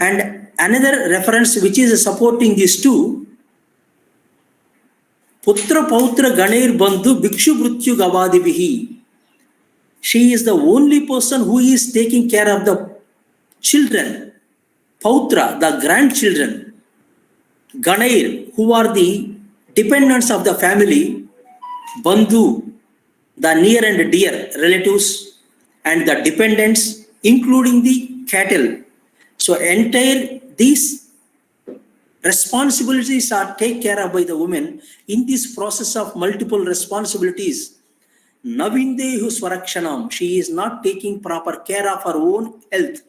And another reference which is supporting these two, Putra Pautra Ganeir Bandhu Bhikshu Mrityu Gavadibihi. She is the only person who is taking care of the children, Pautra, the grandchildren, Ganeir, who are the dependents of the family, Bandhu, the near and dear relatives, and the dependents, including the cattle. So entire these responsibilities are taken care of by the women. In this process of multiple responsibilities, Navindehu Swarakshanam, she is not taking proper care of her own health.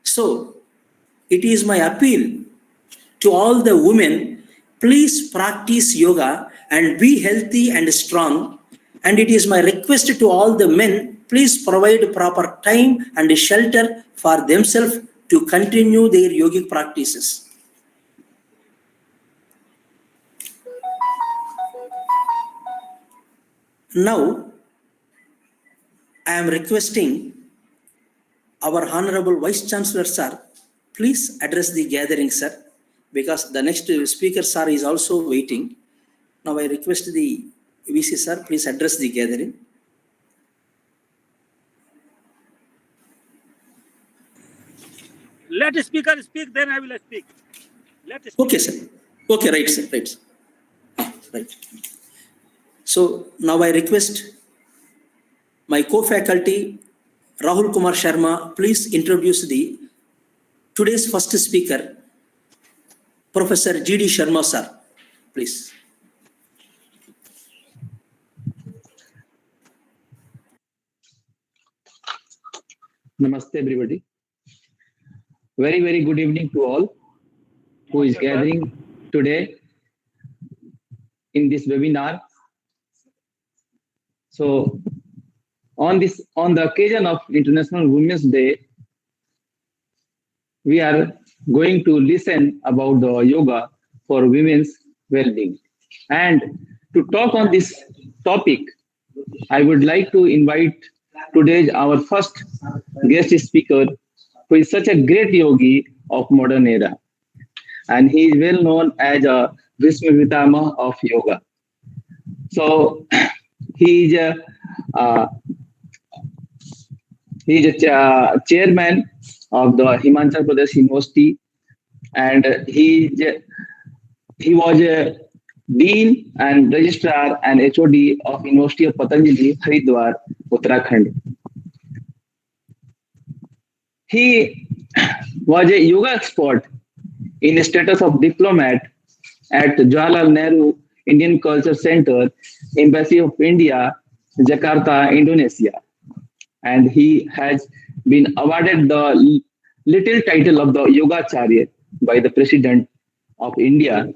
So it is my appeal to all the women, please practice yoga and be healthy and strong. And it is my request to all the men, please provide proper time and shelter for themselves to continue their yogic practices. Now, I am requesting our Honorable Vice Chancellor, sir, please address the gathering, sir, because the next speaker, sir, is also waiting. Now, I request the VC, sir, please address the gathering. Let the speaker speak, then I will speak. Okay, sir. Okay, right, sir. Right. Right. So now I request my co-faculty, Rahul Kumar Sharma, please introduce the today's first speaker, Professor G.D. Sharma, sir. Please. Namaste, everybody. Very, very good evening to all who is gathering today in this webinar. So, on the occasion of International Women's Day, we are going to listen about the yoga for women's well-being. And to talk on this topic, I would like to invite today our first guest speaker, who is such a great yogi of modern era. And he is well known as a Vishnu Pitama of yoga. So he is a chairman of the Himachal Pradesh University, and he was a dean and registrar and HOD of University of Patanjali, Haridwar, Uttarakhand. He was a yoga expert in the status of diplomat at Jawaharlal Nehru Indian Culture Center, Embassy of India, Jakarta, Indonesia. And he has been awarded the little title of the Yogacharya by the President of India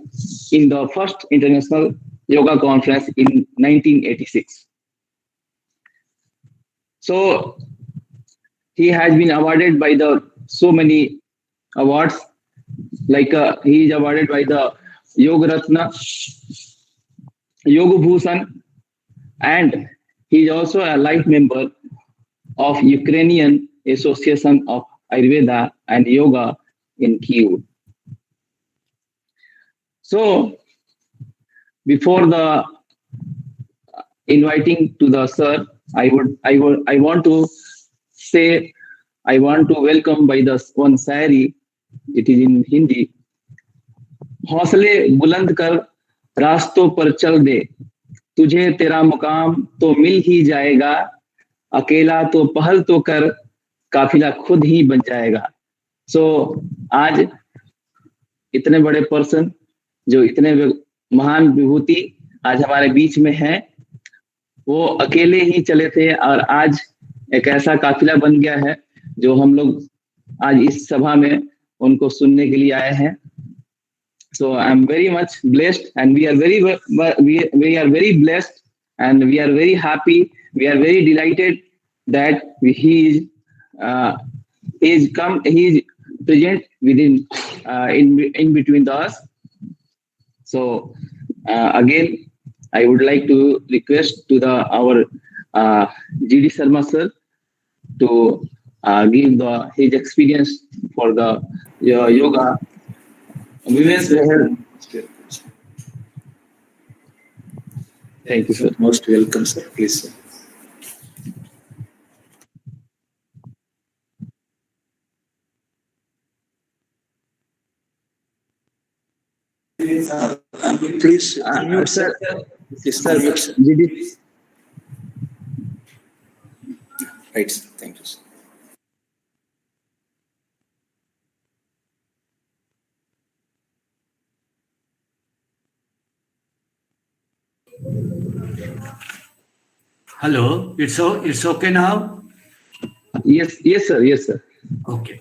in the first International Yoga Conference in 1986. So he has been awarded by the so many awards, like he is awarded by the Yoga Ratna, Yoga Bhushan, and he is also a life member of Ukrainian Association of Ayurveda and Yoga in Kyiv. So, before the inviting to the sir, I want to say, I want to welcome by the one Sayari. It is in Hindi. हौसले बुलंद कर रास्तों पर चल दे, तुझे तेरा मुकाम तो मिल ही जाएगा, अकेला तो पहल तो कर, काफिला खुद ही बन जाएगा. So आज इतने बड़े पर्सन जो इतने महान विभूति आज हमारे बीच में हैं, वो अकेले ही चले थे और आज एक ऐसा काफिला बन गया है जो हम लोग आज इस सभा में उनको सुनने के लिए आए हैं. So I am very much blessed, and we are very blessed, and we are very happy. We are very delighted that he is present within in between us. So again, I would like to request to our G.D. Sharma sir to give his experience for the your yoga, women's health. Thank you, sir. Most welcome, sir. Please, sir. Please, unmute, Sir, Please, sir, unmute, sir. GD. Right, sir. Thank you, sir. Hello, it's okay now? Yes, sir. Yes, sir. Okay.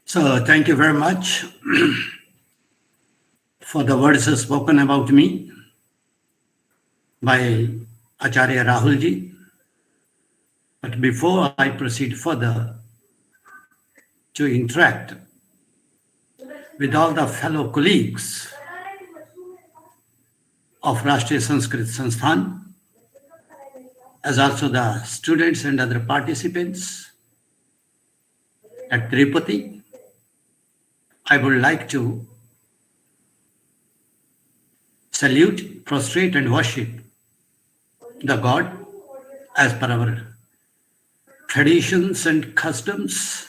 So thank you very much for the words spoken about me by Acharya Rahul ji. But before I proceed further to interact with all the fellow colleagues of Rashtriya Sanskrit Sansthan, as also the students and other participants at Tirupati, I would like to salute, prostrate and worship the God as per our traditions and customs.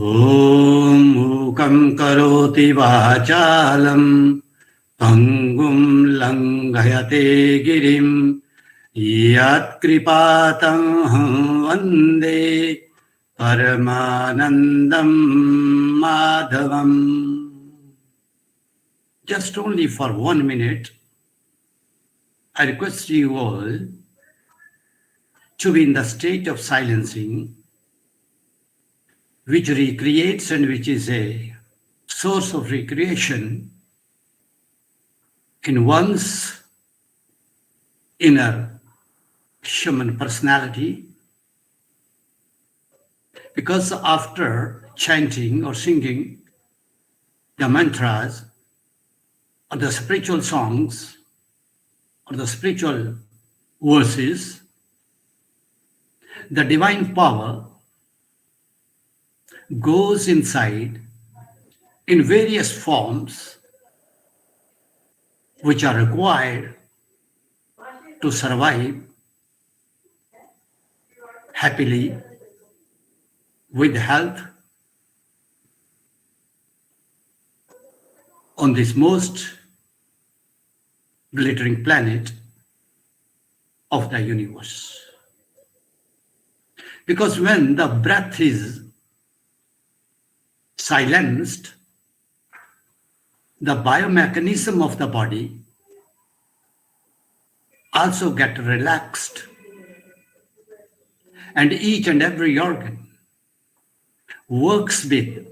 Om Mukam Karoti Vachalam Pangum Langhayate Girim Yat Kripatam Vande Paramanandam Madhavam. Just only for 1 minute, I request you all to be in the state of silencing, which recreates and which is a source of recreation in one's inner human personality. Because after chanting or singing the mantras or the spiritual songs or the spiritual verses, the divine power goes inside in various forms which are required to survive happily with health on this most glittering planet of the universe. Because when the breath is silenced, the biomechanism of the body also get relaxed, and each and every organ works with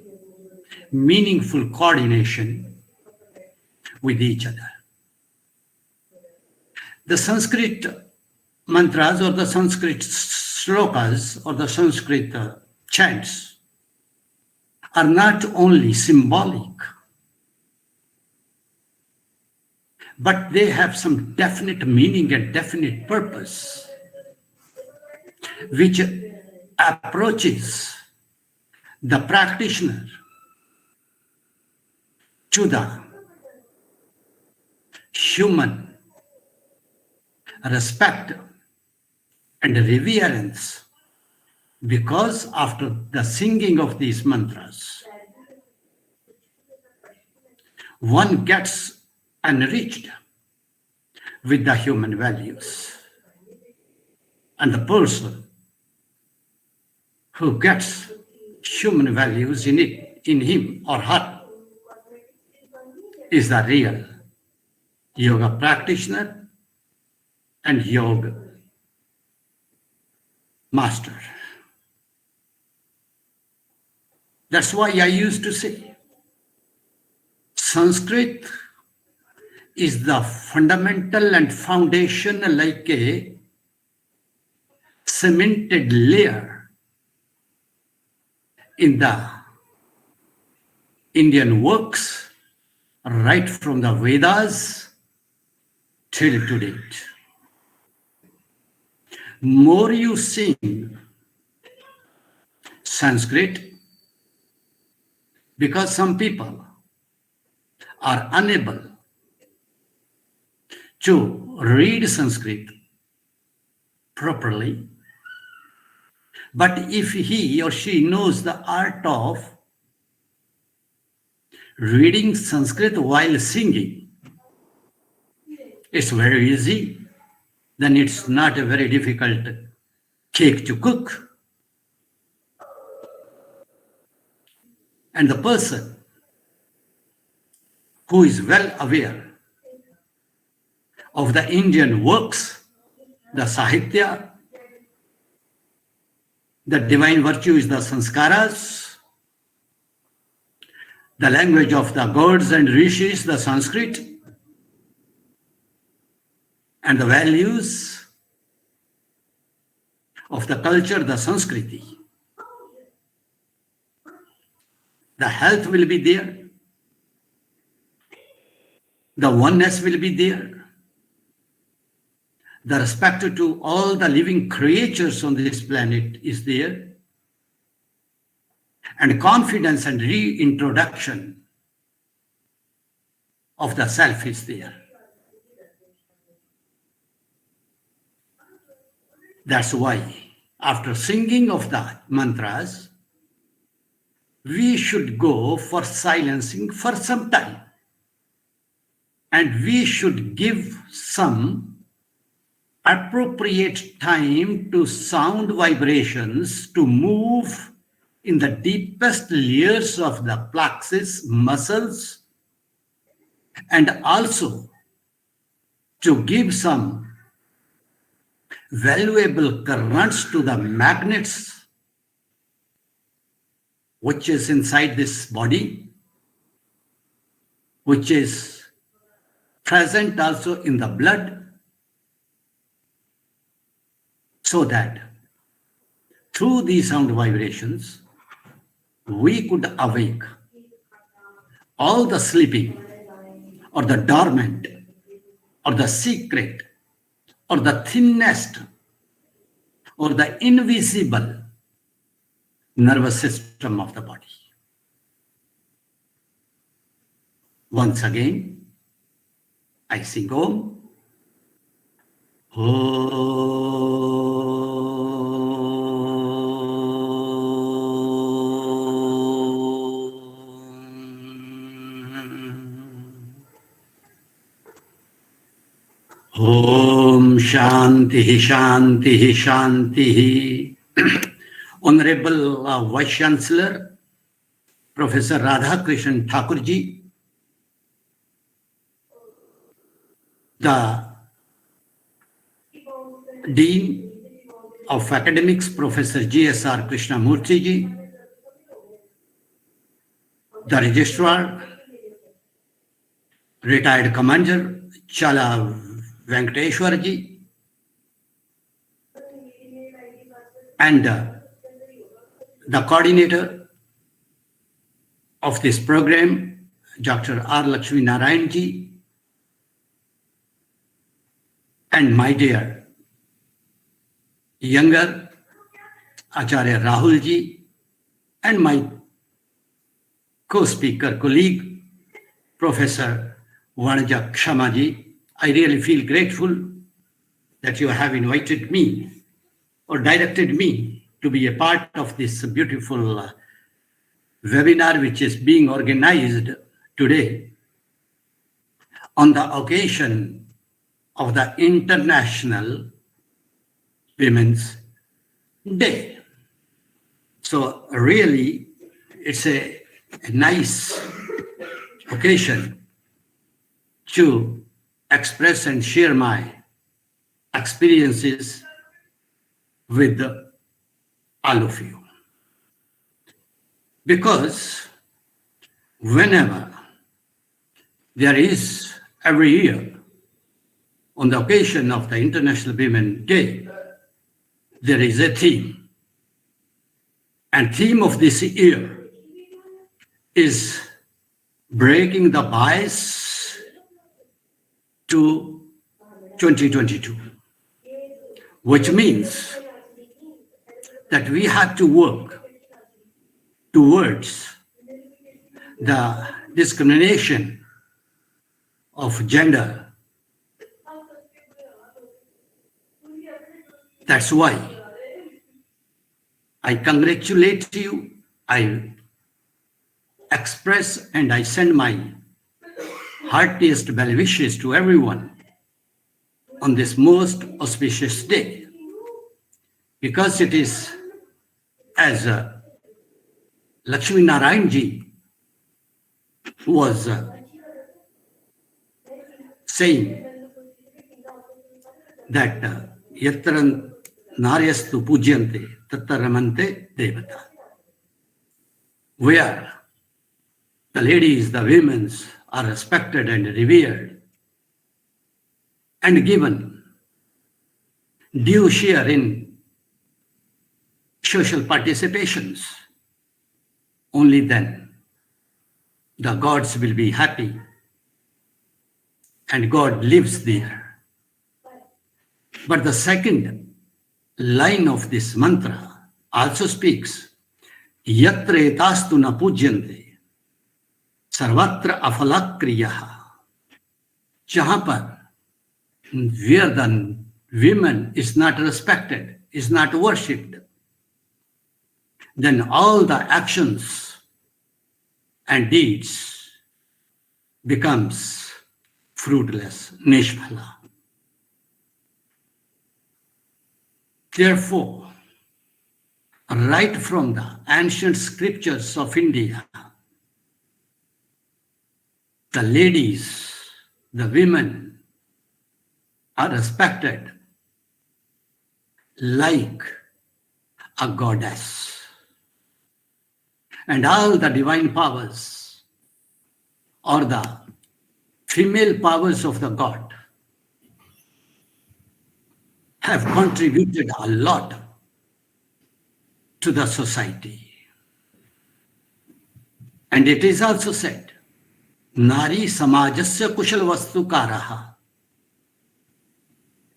meaningful coordination with each other. The Sanskrit mantras or the Sanskrit slokas or the Sanskrit chants are not only symbolic, but they have some definite meaning and definite purpose, which approaches the practitioner to the human respect and reverence, because after the singing of these mantras, one gets enriched with the human values, and the person who gets human values in him or her is the real yoga practitioner and yoga master. That's why I used to say Sanskrit is the fundamental and foundation, like a cemented layer in the Indian works, right from the Vedas till to date. More you sing Sanskrit, because some people are unable to read Sanskrit properly, but if he or she knows the art of reading Sanskrit while singing, it's very easy, then it's not a very difficult cake to cook. And the person who is well aware of the Indian works, the Sahitya, the divine virtue is the Sanskaras, the language of the gods and rishis, the Sanskrit, and the values of the culture, the Sanskriti. The health will be there, the oneness will be there, the respect to all the living creatures on this planet is there, and confidence and reintroduction of the self is there. That's why after singing of the mantras, we should go for silencing for some time. And we should give some appropriate time to sound vibrations to move in the deepest layers of the plexus muscles, and also to give some valuable currents to the magnets which is inside this body, which is present also in the blood, so that through these sound vibrations, we could awake all the sleeping or the dormant or the secret or the thinnest or the invisible nervous system of the body. Once again, I sing Om. Om Shanti Shanti Shanti. Honorable Vice Chancellor, Professor Radhakrishnan Thakurji, the Dean of Academics, Professor G.S.R. Krishnamurti ji, the Registrar, Retired Commander Chala Venkateshwar ji, and the coordinator of this program, Dr. R. Lakshmi Narayan ji, and my dear younger Acharya Rahul ji, and my co-speaker colleague, Professor Vanaja Kshama ji. I really feel grateful that you have invited me or directed me to be a part of this beautiful webinar which is being organized today on the occasion of the International Women's Day. So really, it's a nice occasion to express and share my experiences with all of you. Because whenever there is every year on the occasion of the International Women's Day, there is a theme. And theme of this year is breaking the bias to 2022, which means that we have to work towards the discrimination of gender. That's why I congratulate you, I express and I send my heartiest well wishes to everyone on this most auspicious day, because it is, as Lakshmi Narayan ji was saying, that yatra naryastu pujyante tatra ramante devata, where the ladies, the women are respected and revered and given due share in social participations, only then the gods will be happy and God lives there. But the second line of this mantra also speaks, yatra etastu na pujyante sarvatra afalakriyaha, jahan par, where the women is not respected, is not worshipped, then all the actions and deeds becomes fruitless, nishphala. Therefore, right from the ancient scriptures of India, the ladies, the women are respected like a goddess. And all the divine powers or the female powers of the God have contributed a lot to the society. And it is also said, Nari samajasya kushal vastu karaha,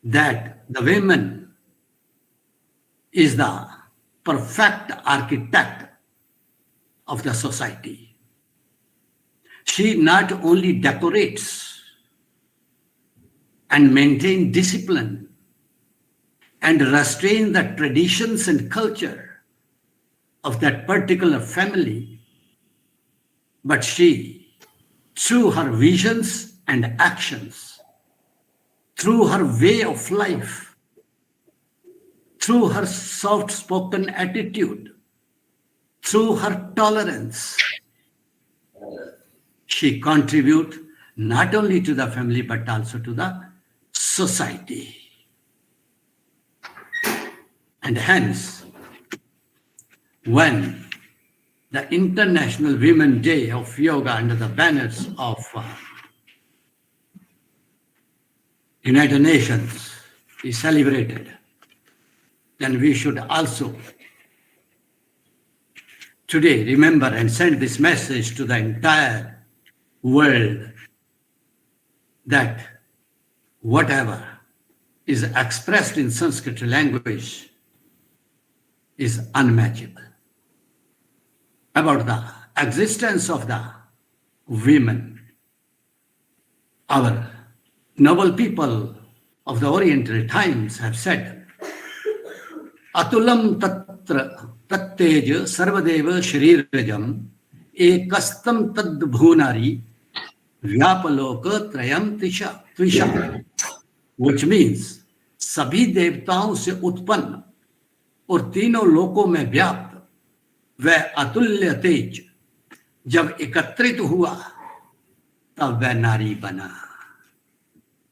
that the woman is the perfect architect of the society. She not only decorates and maintains discipline and restrains the traditions and culture of that particular family, but she, through her visions and actions, through her way of life, through her soft-spoken attitude, through her tolerance, she contributes not only to the family but also to the society. And hence, when the International Women's Day of Yoga under the banners of United Nations is celebrated, then we should also today remember and send this message to the entire world that whatever is expressed in Sanskrit language is unmatchable. About the existence of the women, our noble people of the Oriental times have said, Atulam tatra tattej sarvadeva sharirajam ekastam tadbhunari vyapaloka trayam tvisha, which means सभी देवताओं से उत्पन्न और तीनों लोकों में व्याप्त वह अतुल्य तेज जब एकत्रित हुआ तब वह नारी बना.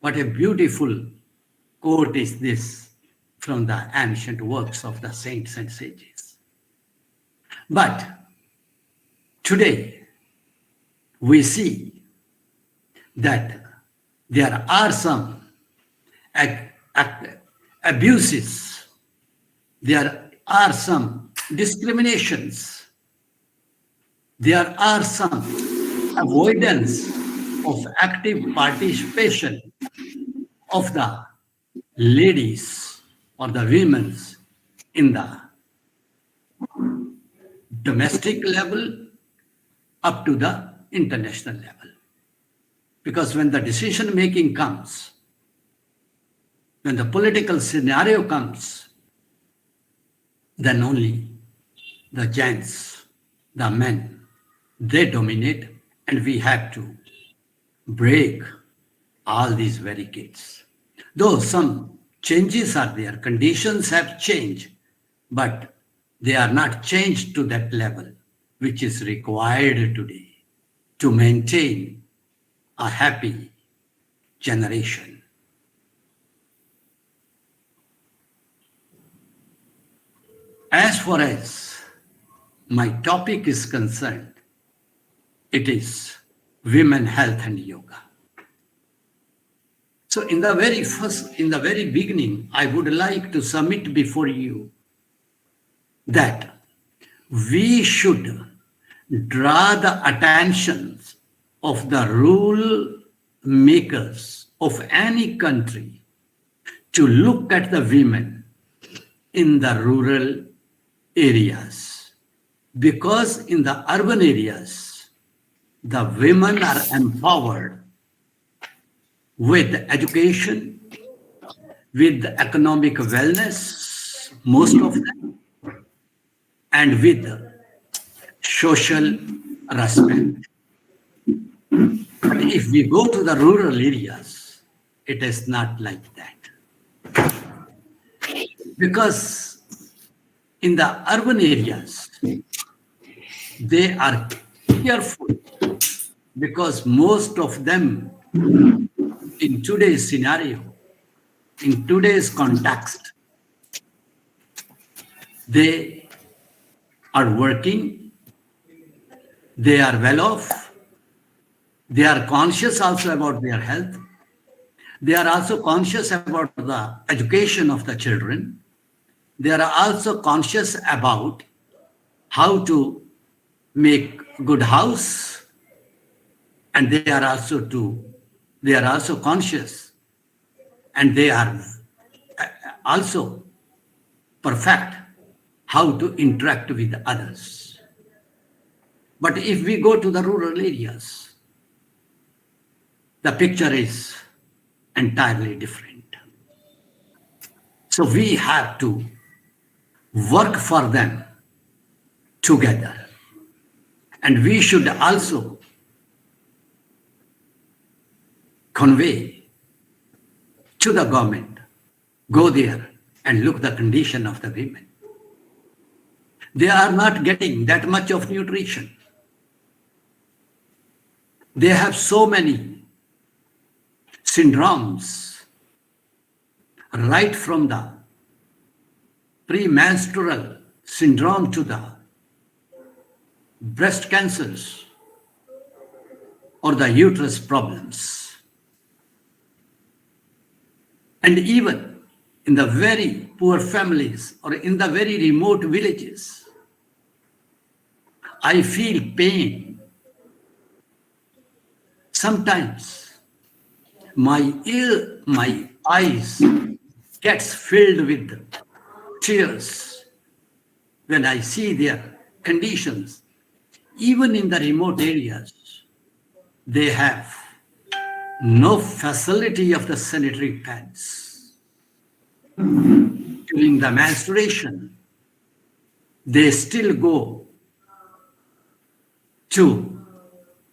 What a beautiful quote is this from the ancient works of the saints and sages. But today we see that there are some abuses, there are some discriminations. There are some avoidance of active participation of the ladies or the women in the domestic level up to the international level. Because when the decision making comes, when the political scenario comes, then only the gents, the men, they dominate, and we have to break all these barricades. Though some changes are there, conditions have changed, but they are not changed to that level which is required today to maintain a happy generation. As far as my topic is concerned, it is women health and yoga. So in the very beginning, I would like to submit before you that we should draw the attention of the rule makers of any country to look at the women in the rural areas, because in the urban areas, the women are empowered with education, with economic wellness, most of them, and with social respect. But if we go to the rural areas, it is not like that. Because in the urban areas, they are careful, because most of them in today's scenario, in today's context, they are working, they are well off, they are conscious also about their health, they are also conscious about the education of the children, they are also conscious about how to make good house, and they are also conscious, and they are also perfect how to interact with others. But if we go to the rural areas, the picture is entirely different. So we have to work for them together. And we should also convey to the government, go there and look the condition of the women. They are not getting that much of nutrition. They have so many syndromes, right from the premenstrual syndrome to the breast cancers or the uterus problems. And even in the very poor families or in the very remote villages, I feel pain. Sometimes my eyes gets filled with tears when I see their conditions. Even in the remote areas, they have no facility of the sanitary pads. During the menstruation, they still go to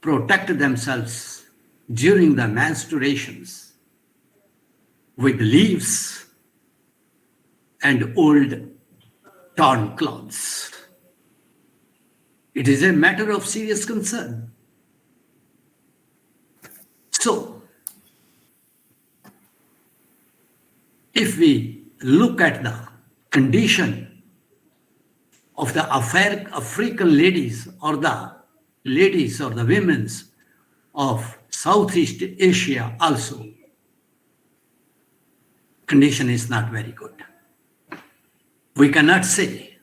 protect themselves during the menstruations with leaves and old torn clothes. It is a matter of serious concern. So, if we look at the condition of the African ladies or the women of Southeast Asia also, condition is not very good. We cannot say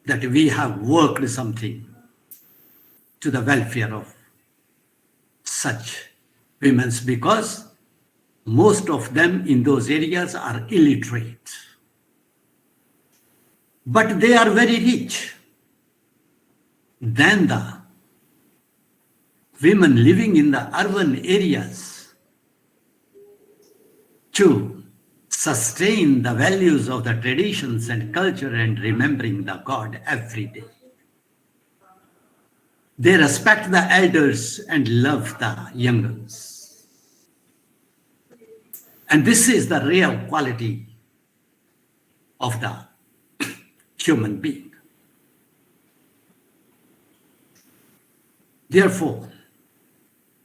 that we have worked something to the welfare of such women, because most of them in those areas are illiterate. But they are very rich than the women living in the urban areas to sustain the values of the traditions and culture and remembering the God every day. They respect the elders and love the youngers. And this is the real quality of the human being. Therefore,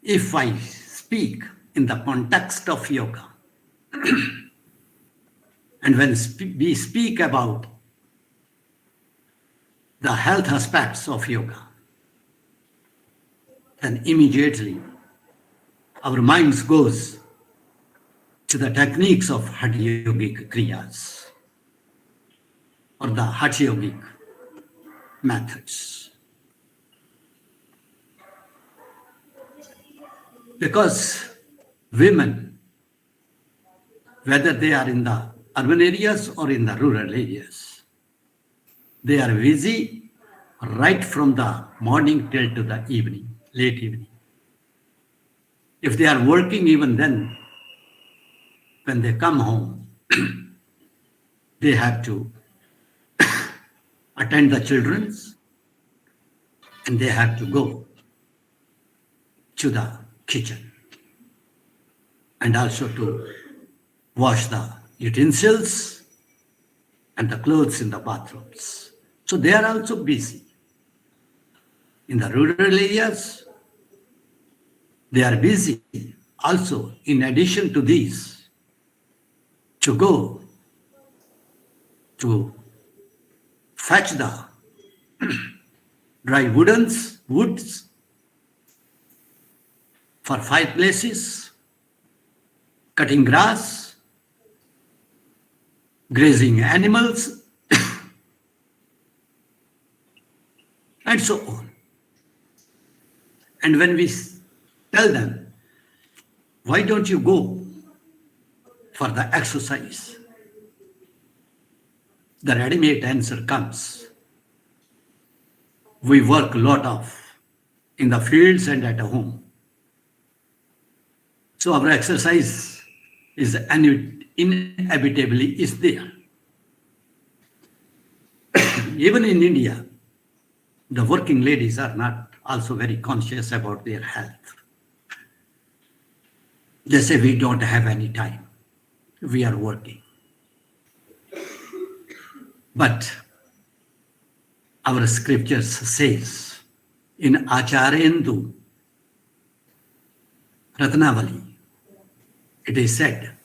if I speak in the context of yoga, and when we speak about the health aspects of yoga, then immediately our minds goes to the techniques of Hatha Yogic Kriyas or the Hatha Yogic methods. Because women, whether they are in the urban areas or in the rural areas, they are busy right from the morning till to the evening, late evening. If they are working, even then, when they come home, they have to attend the children's and they have to go to the kitchen and also to wash the utensils and the clothes in the bathrooms. So they are also busy. In the rural areas, they are busy also, in addition to these, to go to fetch the dry woods for fireplaces, cutting grass, grazing animals, and so on. And when we tell them, why don't you go for the exercise? The ready-made answer comes. We work a lot of in the fields and at home. So our exercise is inevitably is there. Even in India, the working ladies are not also very conscious about their health. They say, we don't have any time. We are working. But our scriptures says in Acharendu Ratnavali, it is said,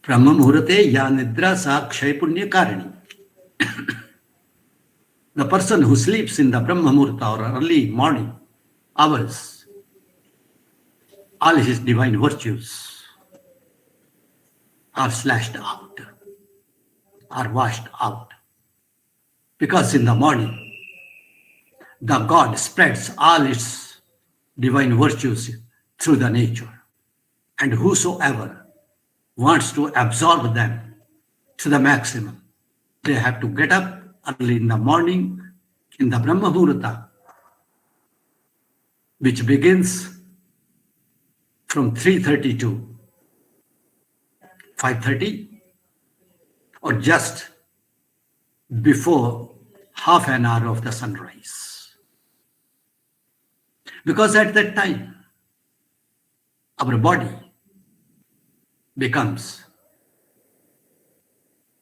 Brahma Muhurate ya nidra sa kshay punya karani. The person who sleeps in the Brahma Muhurta or early morning hours, all his divine virtues are slashed out, are washed out. Because in the morning, the God spreads all its divine virtues through the nature. And whosoever wants to absorb them to the maximum, they have to get up early in the morning in the Brahma Muhurta, which begins from 3:30 to 5:30, or just before half an hour of the sunrise. Because at that time, our body becomes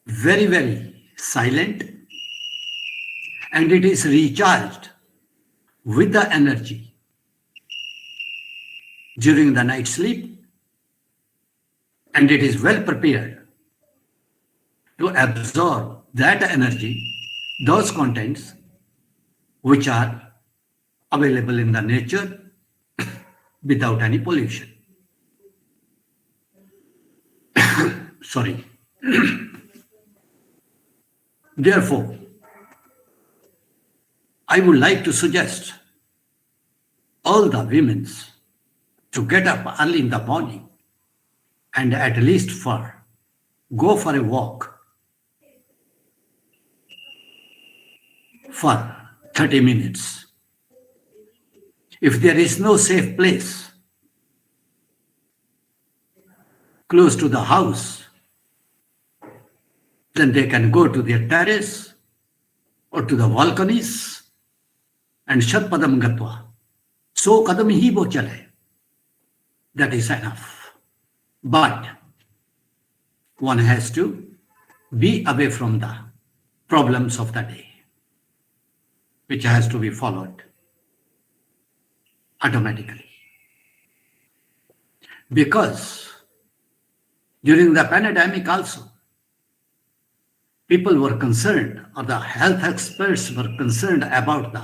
very, very silent, and it is recharged with the energy during the night sleep, and it is well prepared to absorb that energy, those contents which are available in the nature without any pollution. Sorry. Therefore, I would like to suggest all the women to get up early in the morning and at least go for a walk for 30 minutes. If there is no safe place close to the house, then they can go to their terrace or to the balconies and Shatpadam Gatva. So kadam hi wo chale. That is enough. But one has to be away from the problems of the day, which has to be followed automatically. Because during the pandemic also, people were concerned, or the health experts were concerned about the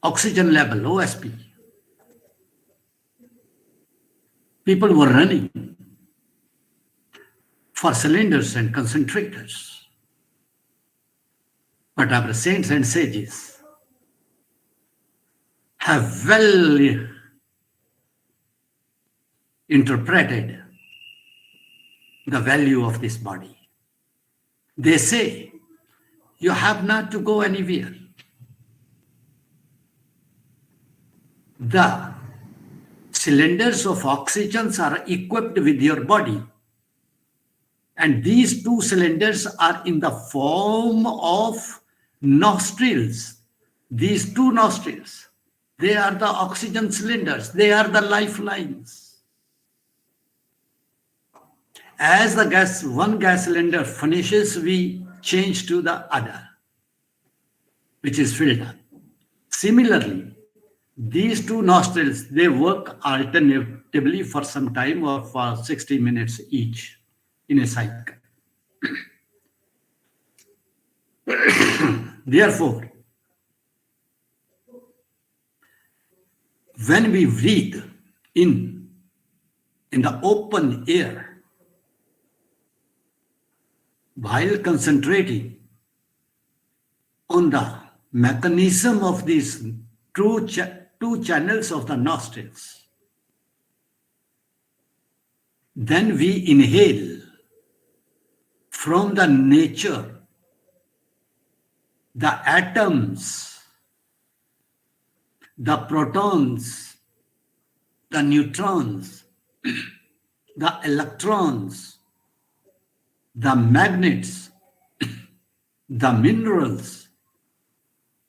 oxygen level, OSP. People were running for cylinders and concentrators. But our saints and sages have well interpreted the value of this body. They say, you have not to go anywhere. The cylinders of oxygen are equipped with your body. And these two cylinders are in the form of nostrils. These two nostrils, they are the oxygen cylinders. They are the lifelines. As the one gas cylinder finishes, we change to the other, which is filled up. Similarly, these two nostrils, they work alternatively for some time or for 60 minutes each in a cycle. Therefore, when we breathe in the open air, while concentrating on the mechanism of these two channels of the nostrils, then we inhale from the nature the atoms, the protons, the neutrons, the electrons, the magnets, the minerals,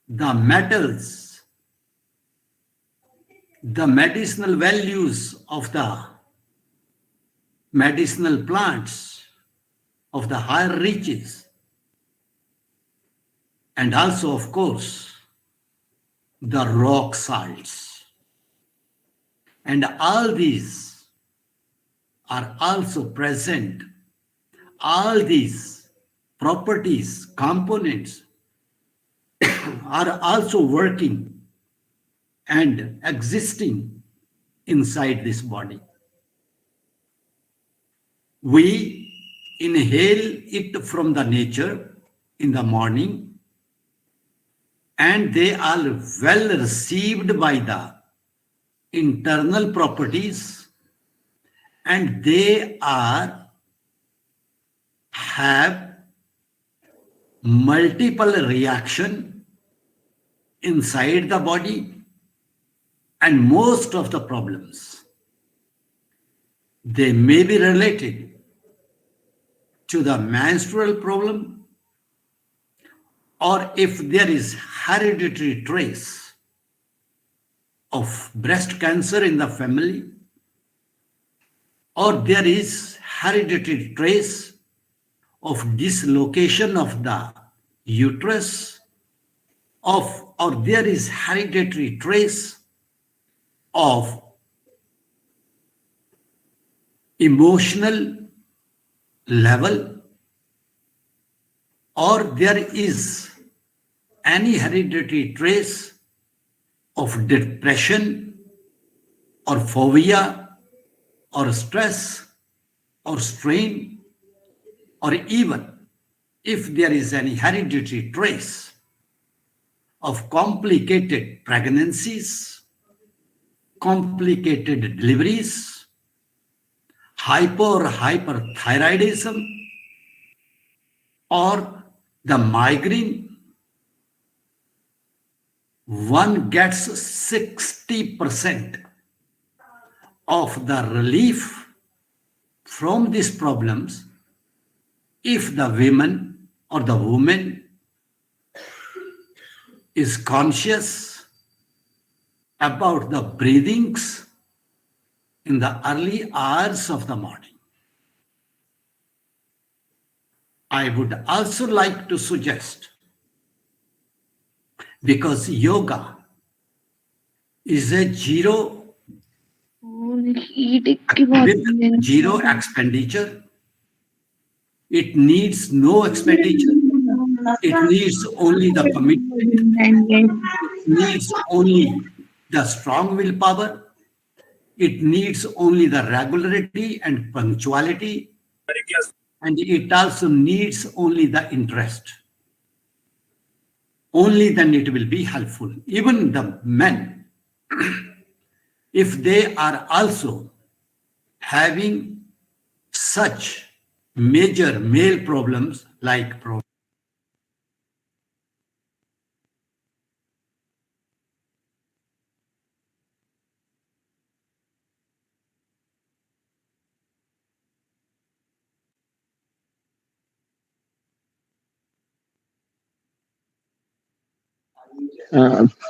the metals, the medicinal values of the medicinal plants of the higher reaches, and also, of course, the rock salts. And all these are also present. All these properties, components are also working and existing inside this body. We inhale it from the nature in the morning, and they are well received by the internal properties, and they have multiple reaction inside the body, and most of the problems, they may be related to the menstrual problem, or if there is hereditary trace of breast cancer in the family, or there is hereditary trace of dislocation of the uterus, or there is hereditary trace of emotional level, or there is any hereditary trace of depression or phobia or stress or strain, or even if there is any hereditary trace of complicated pregnancies, complicated deliveries, hyperthyroidism, or the migraine, one gets 60% of the relief from these problems if the women or the woman is conscious about the breathings in the early hours of the morning. I would also like to suggest, because yoga is a with zero expenditure, it needs no expenditure, it needs only the commitment, it needs only the strong willpower, it needs only the regularity and punctuality, and it also needs only the interest. Only then it will be helpful. Even the men, if they are also having such major male problems like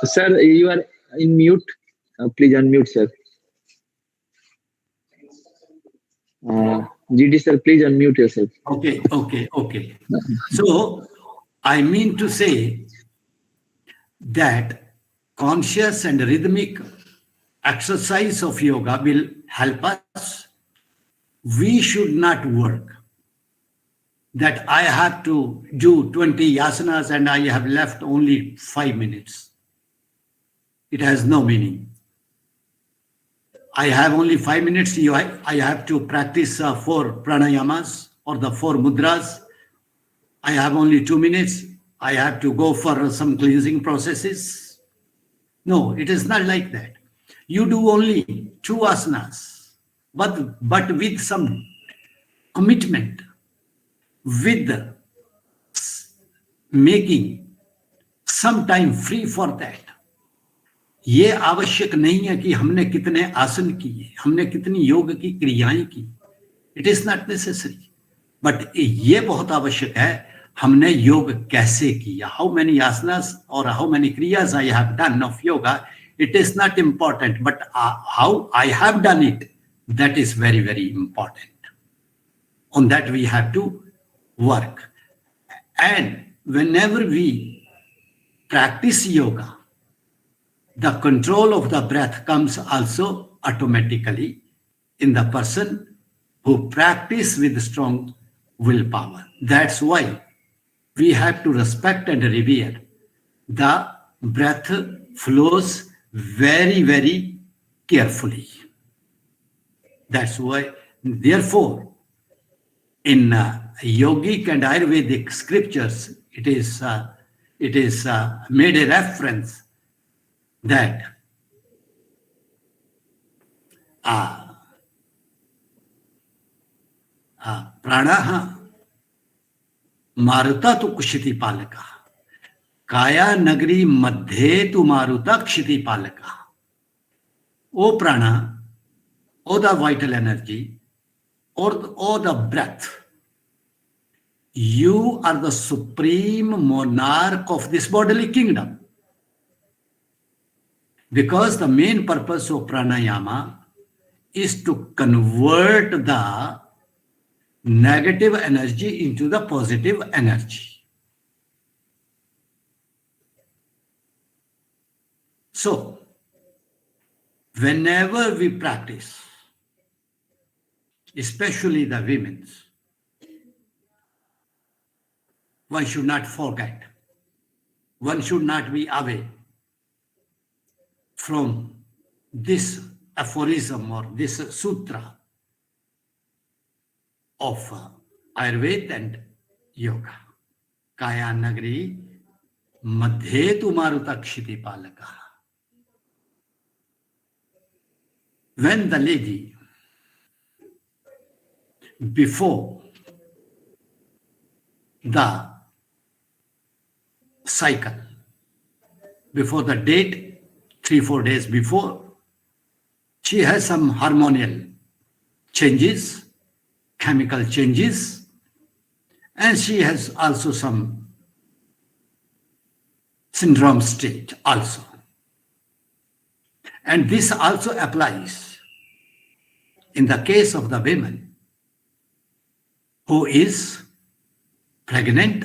Sir, you are in mute. Please unmute, sir. GD sir, please unmute yourself. Okay. So I mean to say that conscious and rhythmic exercise of yoga will help us. We should not work that I have to do 20 asanas and I have left only 5 minutes. It has no meaning. I have only 5 minutes. I have to practice 4 pranayamas or the 4 mudras. I have only 2 minutes. I have to go for some cleansing processes. No, it is not like that. You do only 2 asanas, but with some commitment, with making some time free for that. ये आवश्यक नहीं है कि हमने कितने आसन किए, हमने कितनी योग की क्रियाएं की. It is not necessary, but ये बहुत आवश्यक है हमने योग कैसे किया. हाउ मेनी आसनास और how many क्रियाज I have done of yoga, it is not important, but how I have done it, that is very, very important. On that we have to work. And whenever we practice yoga, the control of the breath comes also automatically in the person who practice with strong willpower. That's why we have to respect and revere the breath flows very, very carefully. That's why, therefore, in yogic and Ayurvedic scriptures, it is made a reference that pranaha maruta tu kushiti palaka kaya nagri madhe tu maruta kshiti palaka. O prana, O the vital energy, or the breath, you are the supreme monarch of this bodily kingdom. Because the main purpose of pranayama is to convert the negative energy into the positive energy. So, whenever we practice, especially the women, one should not forget, one should not be away from this aphorism or this sutra of Ayurveda and yoga. Kaya Nagri Madhe tu Maruta Kshitipalaka. When the lady, before the cycle, before the date, 3-4 days before, she has some hormonal changes, chemical changes, and she has also some syndrome state also. And this also applies in the case of the women who is pregnant,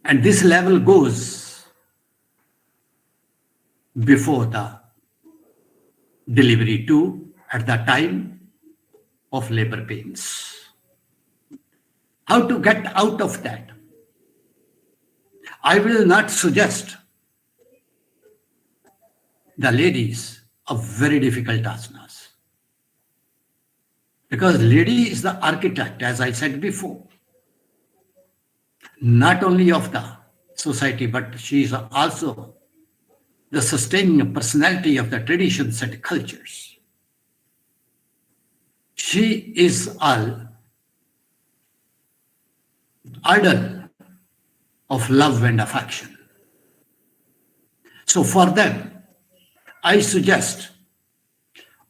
and this level goes before the delivery too, at the time of labor pains. How to get out of that? I will not suggest the ladies of very difficult asanas, because lady is the architect, as I said before, not only of the society, but she is also the sustaining personality of the traditions and cultures. She is all idol of love and affection. So for them, I suggest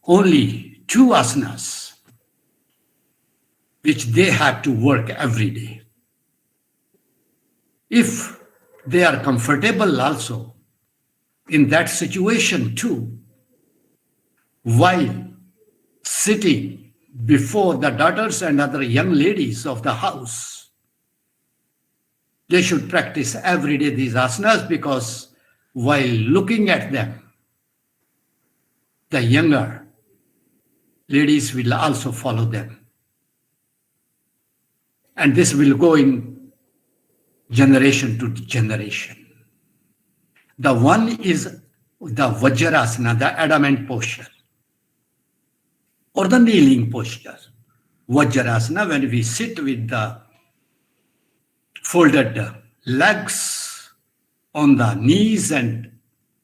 only 2 asanas which they have to work every day. If they are comfortable also in that situation too, while sitting before the daughters and other young ladies of the house, they should practice every day these asanas, because while looking at them, the younger ladies will also follow them. And this will go in generation to generation. The one is the Vajrasana, the adamant posture, or the kneeling posture. Vajrasana, when we sit with the folded legs on the knees and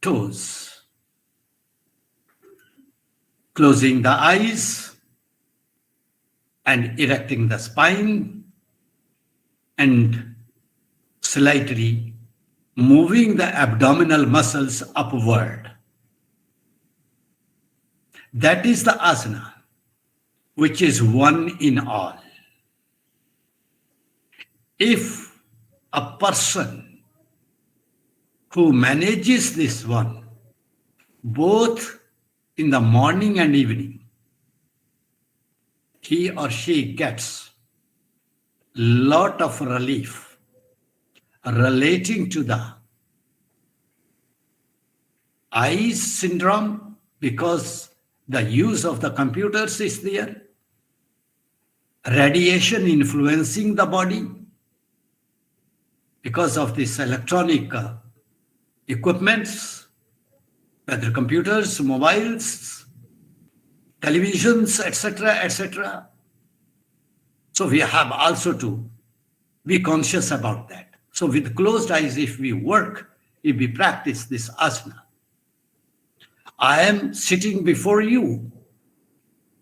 toes, closing the eyes and erecting the spine and slightly moving the abdominal muscles upward. That is the asana, which is one in all. If a person who manages this one, both in the morning and evening, he or she gets lot of relief relating to the eyes syndrome, because the use of the computers is there, radiation influencing the body because of this electronic equipments, whether computers, mobiles, televisions, etc., etc. So we have also to be conscious about that. So with closed eyes, if we work, if we practice this asana, I am sitting before you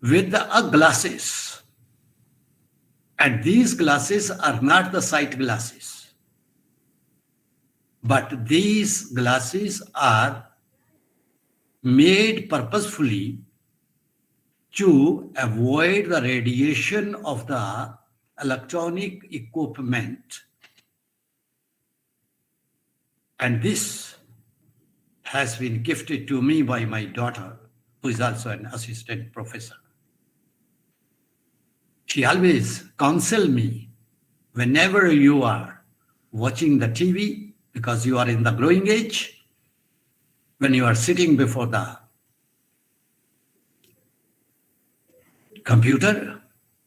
with the glasses. And these glasses are not the sight glasses, but these glasses are made purposefully to avoid the radiation of the electronic equipment. And this has been gifted to me by my daughter, who is also an assistant professor. She always counsels me, whenever you are watching the TV, because you are in the growing age, when you are sitting before the computer,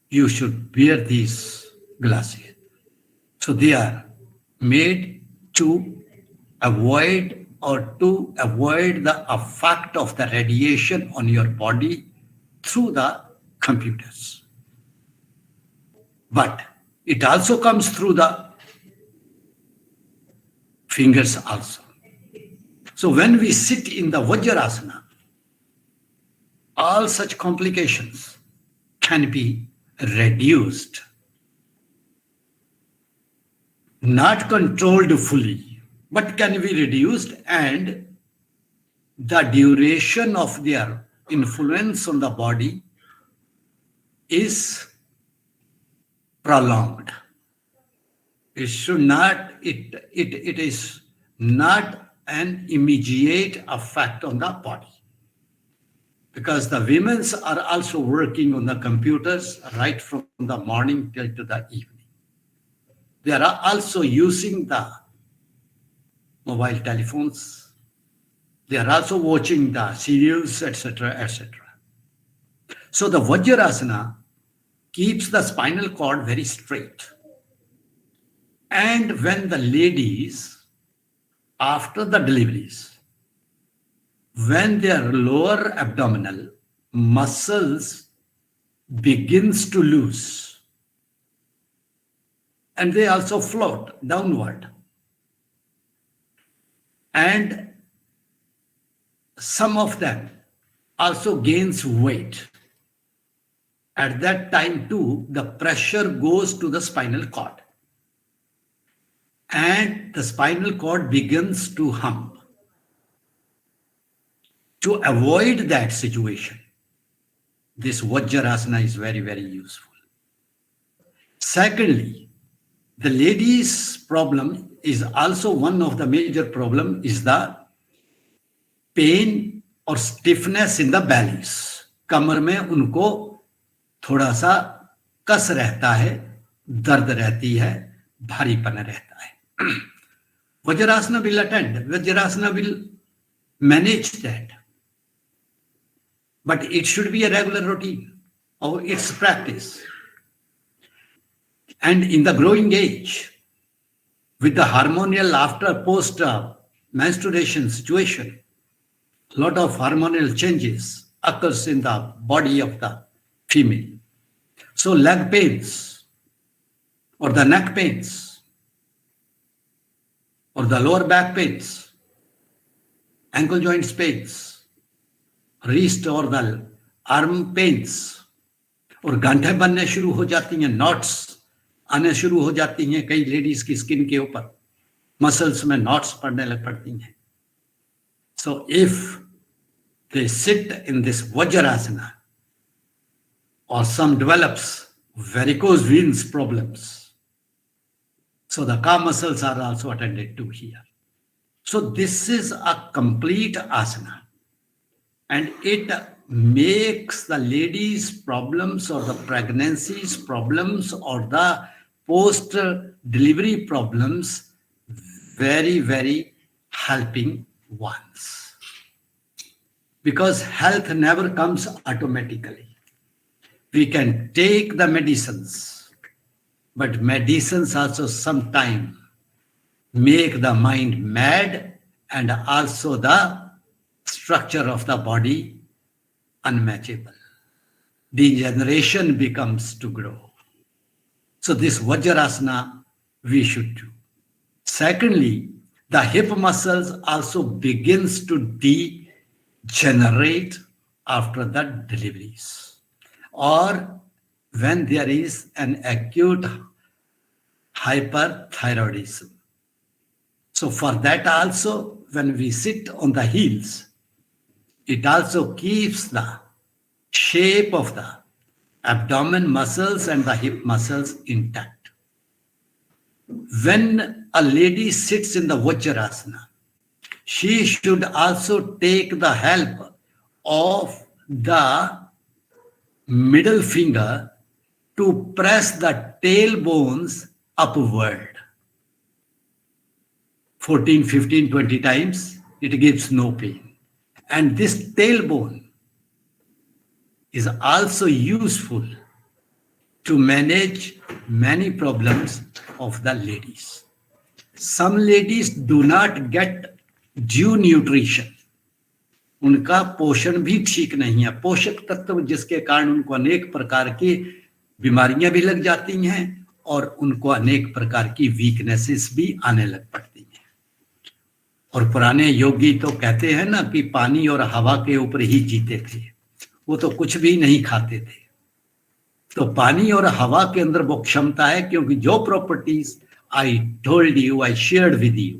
you should wear these glasses. So they are made to avoid the effect of the radiation on your body through the computers. But it also comes through the fingers also. So when we sit in the Vajrasana, all such complications can be reduced, not controlled fully, but can be reduced, and the duration of their influence on the body is prolonged. It should not, it is not an immediate effect on the body. Because the women are also working on the computers right from the morning till to the evening. They are also using the mobile telephones. They are also watching the serials, etc., etc. So the Vajrasana keeps the spinal cord very straight. And when the ladies, after the deliveries, when their lower abdominal muscles begins to loose, and they also float downward, and some of them also gains weight. At that time too, the pressure goes to the spinal cord, and the spinal cord begins to hump. To avoid that situation, this Vajrasana is very, very useful. Secondly, the ladies' problem is also one of the major problem is the pain or stiffness in the bellies. कमर में उनको थोड़ा सा कस रहता है, दर्द रहती है, भारीपन रहता है. Vajrasana will attend. Vajrasana will manage that. But it should be a regular routine of its practice. And in the growing age, with the hormonal after post menstruation situation, a lot of hormonal changes occurs in the body of the female. So leg pains or the neck pains or the lower back pains, ankle joints pains, wrist और the arm pens और गांठें बनने शुरू हो जाती हैं, knots आने शुरू हो जाती हैं कई लेडीज की स्किन के ऊपर, मसल्स में नॉट्स पड़ने लग पड़ती हैं. So if they sit in this Vajrasana or some develops varicose veins problems, so the calf muscles are also attended to here. So this is a complete asana. And it makes the ladies' problems or the pregnancies problems or the post-delivery problems very, very helping ones. Because health never comes automatically. We can take the medicines, but medicines also sometimes make the mind mad and also the structure of the body unmatchable. Degeneration becomes to grow. So this Vajrasana we should do. Secondly, the hip muscles also begins to degenerate after the deliveries or when there is an acute hyperthyroidism. So for that also, when we sit on the heels, it also keeps the shape of the abdomen muscles and the hip muscles intact. When a lady sits in the Vajrasana, she should also take the help of the middle finger to press the tailbones upward. 14, 15, 20 times, it gives no pain. And this tailbone is also useful to manage many problems of the ladies. Some ladies do not get due nutrition. उनका पोषण भी ठीक नहीं है, पोषक तत्व जिसके कारण उनको अनेक प्रकार की बीमारियां भी लग जाती हैं और उनको अनेक प्रकार की वीकनेसेस भी आने लग पड़ती हैं. और पुराने योगी तो कहते हैं ना कि पानी और हवा के ऊपर ही जीते थे, वो तो कुछ भी नहीं खाते थे। तो पानी और हवा के अंदर वो क्षमता है, क्योंकि जो properties I told you, I shared with you,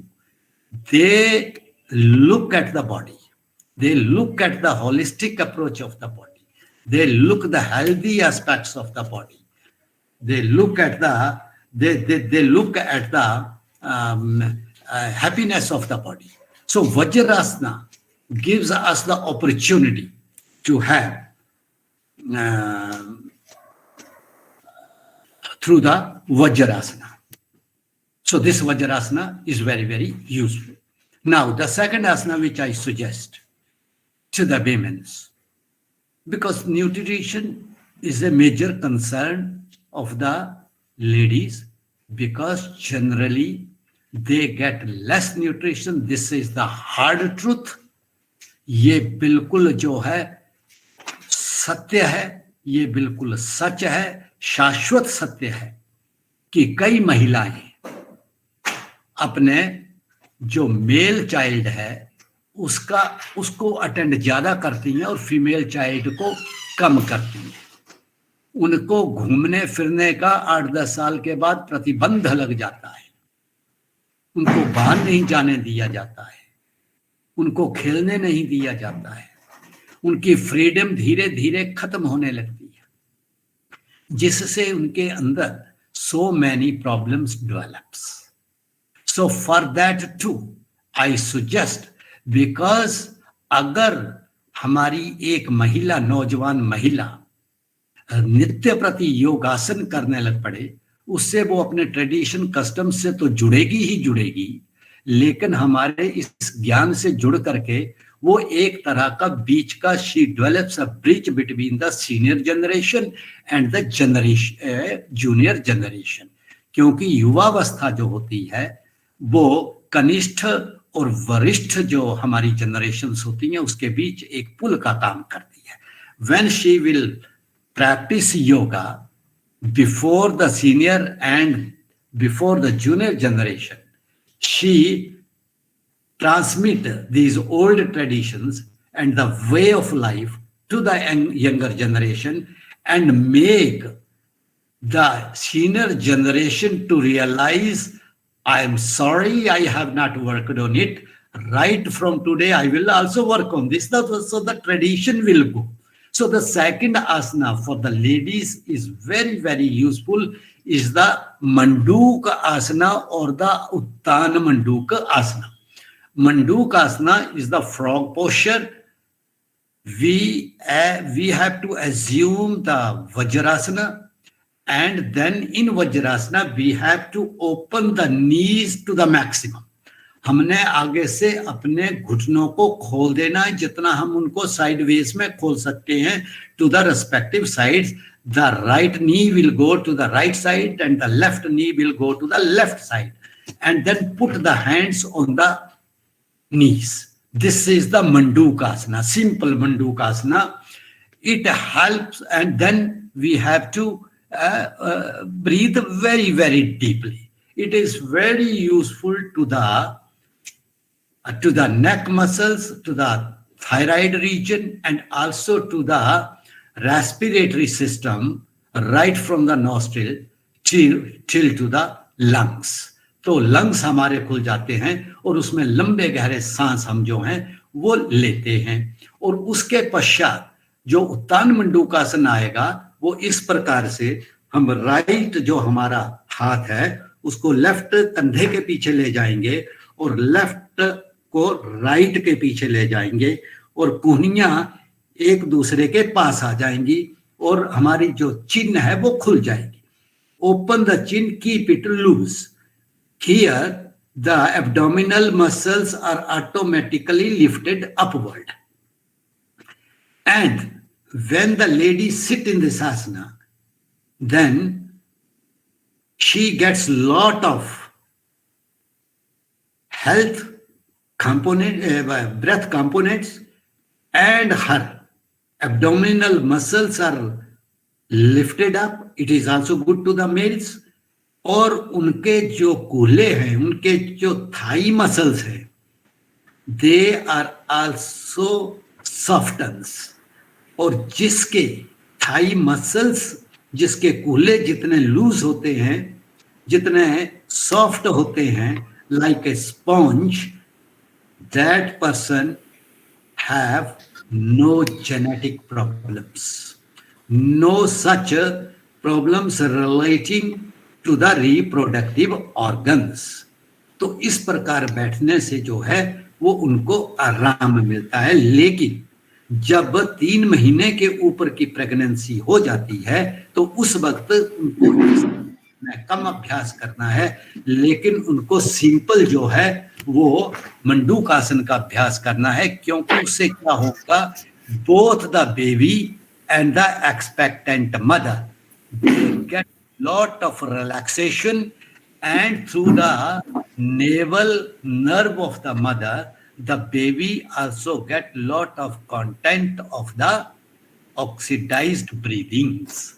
they look at the body, they look at the holistic approach of the body, they look the healthy aspects of the body, they look at they look at the happiness of the body. So Vajrasana gives us the opportunity to have through the Vajrasana. So this Vajrasana is very, very useful. Now the second asana which I suggest to the women's, because nutrition is a major concern of the ladies, because generally they get less nutrition. This is the hard truth. ये बिल्कुल जो है सत्य है, ये बिल्कुल सच है, शाश्वत सत्य है कि कई महिलाएं अपने जो मेल चाइल्ड है उसको अटेंड ज्यादा करती हैं और फीमेल चाइल्ड को कम करती हैं। उनको घूमने फिरने का 8-10 साल के बाद प्रतिबंध लग जाता है, उनको बाहर नहीं जाने दिया जाता है, उनको खेलने नहीं दिया जाता है, उनकी फ्रीडम धीरे धीरे खत्म होने लगती है, जिससे उनके अंदर so many problems develops. So for that too I suggest, because अगर हमारी एक महिला, नौजवान महिला नित्य प्रति योगासन करने लग पड़े, उससे वो अपने ट्रेडिशन कस्टम से तो जुड़ेगी ही जुड़ेगी, लेकिन हमारे इस ज्ञान से जुड़ करके वो एक तरह का बीच का, she develops a bridge between the senior generation and the generation junior generation, क्योंकि युवावस्था जो होती है वो कनिष्ठ और वरिष्ठ जो हमारी जनरेशंस होती हैं उसके बीच एक पुल का काम करती है. When she will practice yoga before the senior and before the junior generation, she transmit these old traditions and the way of life to the younger generation and make the senior generation to realize, I am sorry, I have not worked on it. Right from today, I will also work on this. So the tradition will go. So the second asana for the ladies is very, very useful, is the Mandukasana or the Uttana Manduka asana. Mandukasana is the frog posture. We have to assume the Vajrasana, and then in Vajrasana we have to open the knees to the maximum. हमने आगे से अपने घुटनों को खोल देना है, जितना हम उनको साइडवेज में खोल सकते हैं to the respective sides. The right knee will go to the right side and the left knee will go to the left side, and then put the hands on the knees. This is the Mandukasana, simple Mandukasana. It helps, and then we have to breathe very, very deeply. It is very useful to the neck muscles, to the thyroid region, and also to the respiratory system, right from the nostril till to the lungs. तो lungs हमारे खुल जाते हैं और उसमें लंबे गहरे सांस हम जो हैं वो लेते हैं. और उसके पश्चात जो उत्तान मंडूकासन आएगा वो इस प्रकार से, हम राइट जो हमारा हाथ है उसको लेफ्ट कंधे के पीछे ले जाएंगे और लेफ्ट को राइट के पीछे ले जाएंगे और कुहनियां एक दूसरे के पास आ जाएंगी और हमारी जो चिन है वो खुल जाएगी. Open the chin, keep it loose. Here, the abdominal muscles are automatically lifted upward. And when the lady sit in this asana, then she gets lot of health component, breath components, and her abdominal muscles are lifted up. It is also good to the males. और उनके जो कूल्हे हैं, उनके जो thigh muscles हैं, they are also softens. और जिसके थाई मसल्स, जिसके कूल्हे जितने लूज होते हैं, जितने सॉफ्ट होते हैं, like a sponge, that person have no genetic problems, no such problems relating to the reproductive organs. तो इस प्रकार बैठने से जो है वो उनको आराम मिलता है। लेकिन जब 3 महीने के ऊपर की प्रेगनेंसी हो जाती है तो उस वक्त उनको कम अभ्यास करना है, लेकिन उनको सिंपल जो है वो मंडूकासन का अभ्यास करना है, क्योंकि उससे क्या होगा, both the baby and the expectant mother get lot of relaxation, and through the navel nerve of the mother the baby also get lot of content of the oxidised breathings.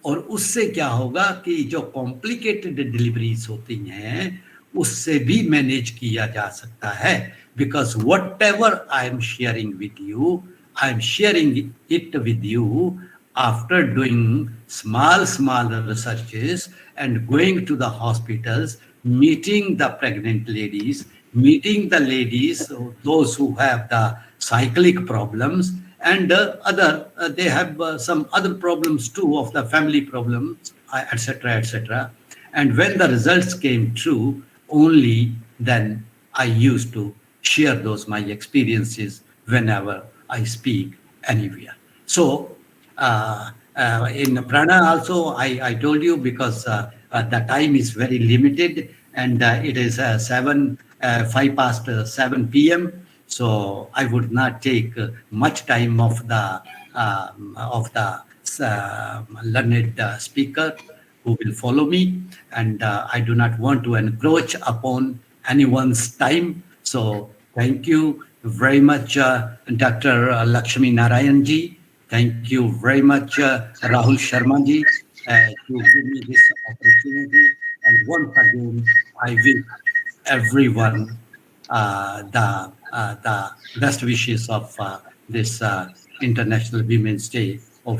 और उससे क्या होगा कि जो कॉम्प्लिकेटेड डिलीवरीज होती हैं उससे भी मैनेज किया जा सकता है, because what ever I am sharing with you, I am sharing it with you after doing small researches and going to the hospitals, meeting the pregnant ladies, meeting the ladies, those who have the cyclic problems, and they have some other problems too, of the family problems, etc., etc. And when the results came true, only then I used to share those my experiences whenever I speak anywhere. So in prana also, I told you, because the time is very limited, and it is 5 past 7 p.m. So I would not take much time of the learned speaker who will follow me, and I do not want to encroach upon anyone's time. So thank you very much, Dr. Lakshmi Narayan ji. Thank you very much, Rahul Sharma ji, to give me this opportunity. And once again, I wish everyone the best wishes of this International Women's Day of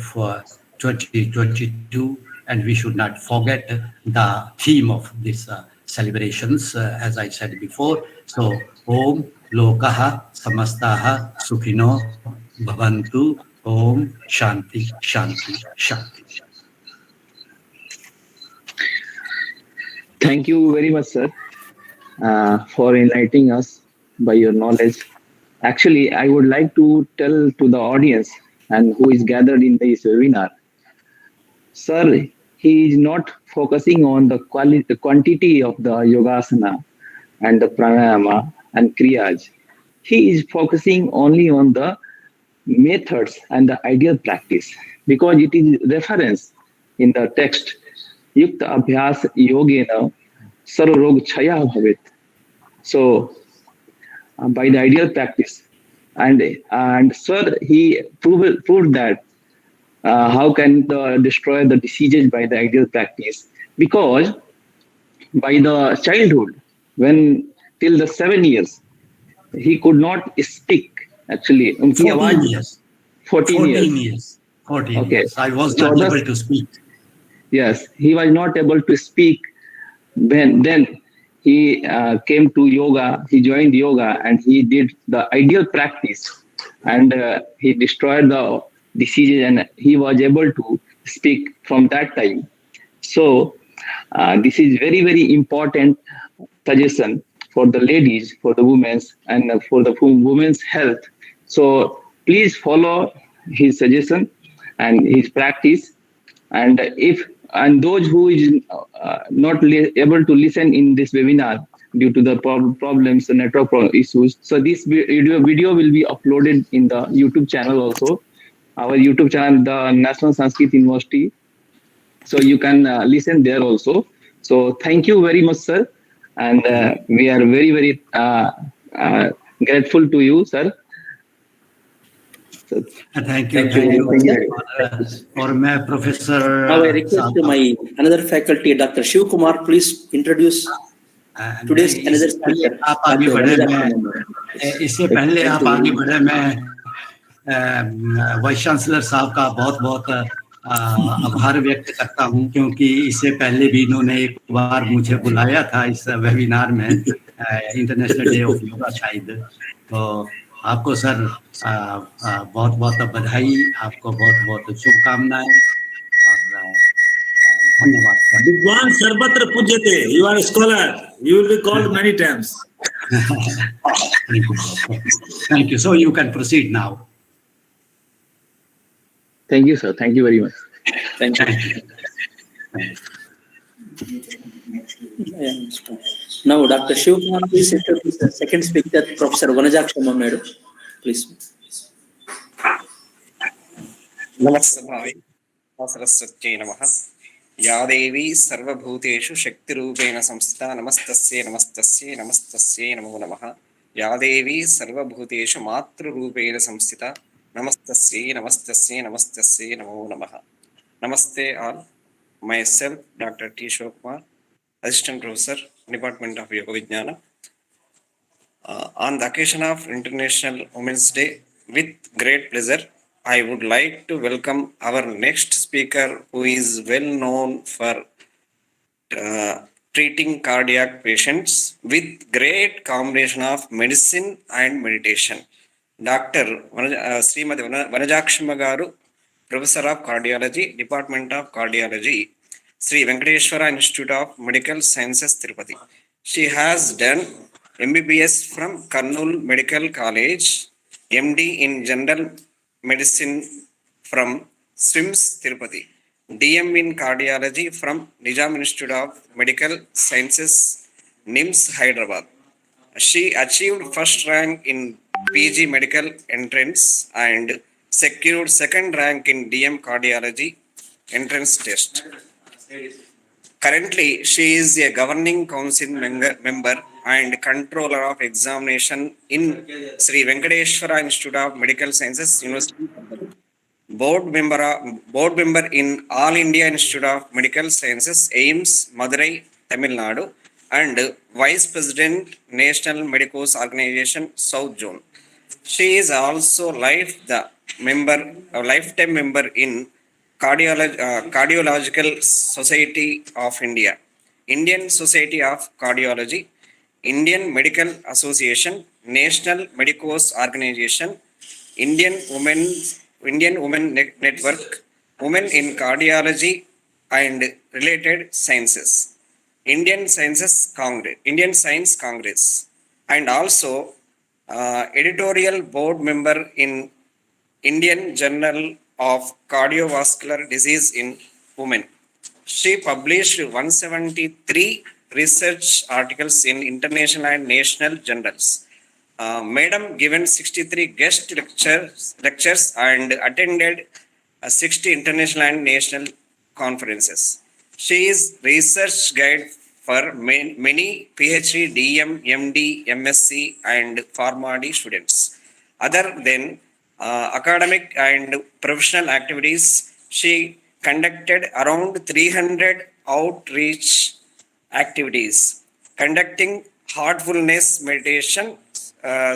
2022. And we should not forget the theme of this celebrations, as I said before. So, Om Lokaha Samastaha Sukhino Bhavantu. Om Shanti Shanti Shanti. Thank you very much, sir, for enlightening us by your knowledge. Actually, I would like to tell to the audience and who is gathered in this webinar, sir, he is not focusing on the quantity of the yogasana and the pranayama and kriyas. He is focusing only on the methods and the ideal practice, because it is reference in the text, yukta abhyas yogena sarva rog chaya bhavet. So by the ideal practice, and sir, he proved that how can destroy the diseases by the ideal practice, because by the childhood, when till the 7 years, he could not speak. Actually, 14 years. 14 years. Okay. I was not able to speak. Yes, he was not able to speak. Then he came to yoga, he joined yoga, and he did the ideal practice, and he destroyed the diseases, and he was able to speak from that time. So this is very, very important suggestion for the ladies, for the women, and for the women's health. So please follow his suggestion and his practice. And those who is not able to listen in this webinar due to the problems, the network issues, so this video will be uploaded in the YouTube channel also. Our YouTube channel, the National Sanskrit University. So you can listen there also. So thank you very much, sir. And we are very, very grateful to you, sir. So, thank you. For my professor. Now I request my another faculty, Dr. Shiv Kumar, please introduce. Today's another speaker, आप आगे Dr. बढ़े, Vajrasana. इससे पहले आप आगे बढ़े, मैं vice chancellor साहब का बहुत बहुत आभार व्यक्त करता हूं, क्योंकि इससे पहले भी इन्होंने एक बार मुझे बुलाया था इस वेबिनार में, इंटरनेशनल डे ऑफ योगा शायद। तो आपको सर बहुत बहुत बधाई, आपको बहुत बहुत शुभकामनाएं और धन्यवाद sir. Vignan Sarvatra Pujyate. You are a scholar. You will be called many times. Thank you. So you can proceed now. Thank you, sir. Thank you very much. Thank you. Now, Dr. Shivkumar, please introduce the second speaker, Professor Vanajakshama Madam. Please. नमस्ते सरस्वत्यै नमः। या देवी सर्वभूतेषु शक्तिरूपेण संस्थिता नमस्तस्यै नमस्तस्यै नमस्तस्यै नमो नमः। या देवी सर्वभूतेषु मातृरूपेण संस्थिता नमस्तस्यै नमस्तस्यै नमस्तस्यै नमो नमः। Namaste all. Myself, Dr. T. Shivkumar, Assistant Professor, Department of Yoga Vignana. On the occasion of International Women's Day, with great pleasure, I would like to welcome our next speaker, who is well known for treating cardiac patients with great combination of medicine and meditation. Dr. Srimati Vanajakshama Garu, Professor of Cardiology, Department of Cardiology, Sri Venkateshwara Institute of Medical Sciences, Tirupati. She has done MBBS from Kurnool Medical College, MD in General Medicine from SWIMS, Tirupati, DM in Cardiology from Nizam Institute of Medical Sciences, NIMS, Hyderabad. She achieved first rank in PG Medical Entrance and secured second rank in DM Cardiology entrance test. Currently, she is a governing council member and controller of examination in Sri Venkateshwara Institute of Medical Sciences, University. Board member in All India Institute of Medical Sciences, AIMS, Madurai, Tamil Nadu, and Vice President, National Medicos Organization, South Zone. She is also lifetime member in Cardiological Society of India, Indian Society of Cardiology, Indian Medical Association, National Medicos Organization, Indian Women Network, Women in Cardiology and Related Sciences, Indian Science Congress, and also editorial board member in Indian Journal of Cardiovascular Disease in Women. She published 173 research articles in international and national journals. Madam given 63 guest lectures and attended 60 international and national conferences. She is research guide for many PhD, DM, MD, MSc and PharmD students. Other than academic and professional activities, she conducted around 300 outreach activities, conducting heartfulness meditation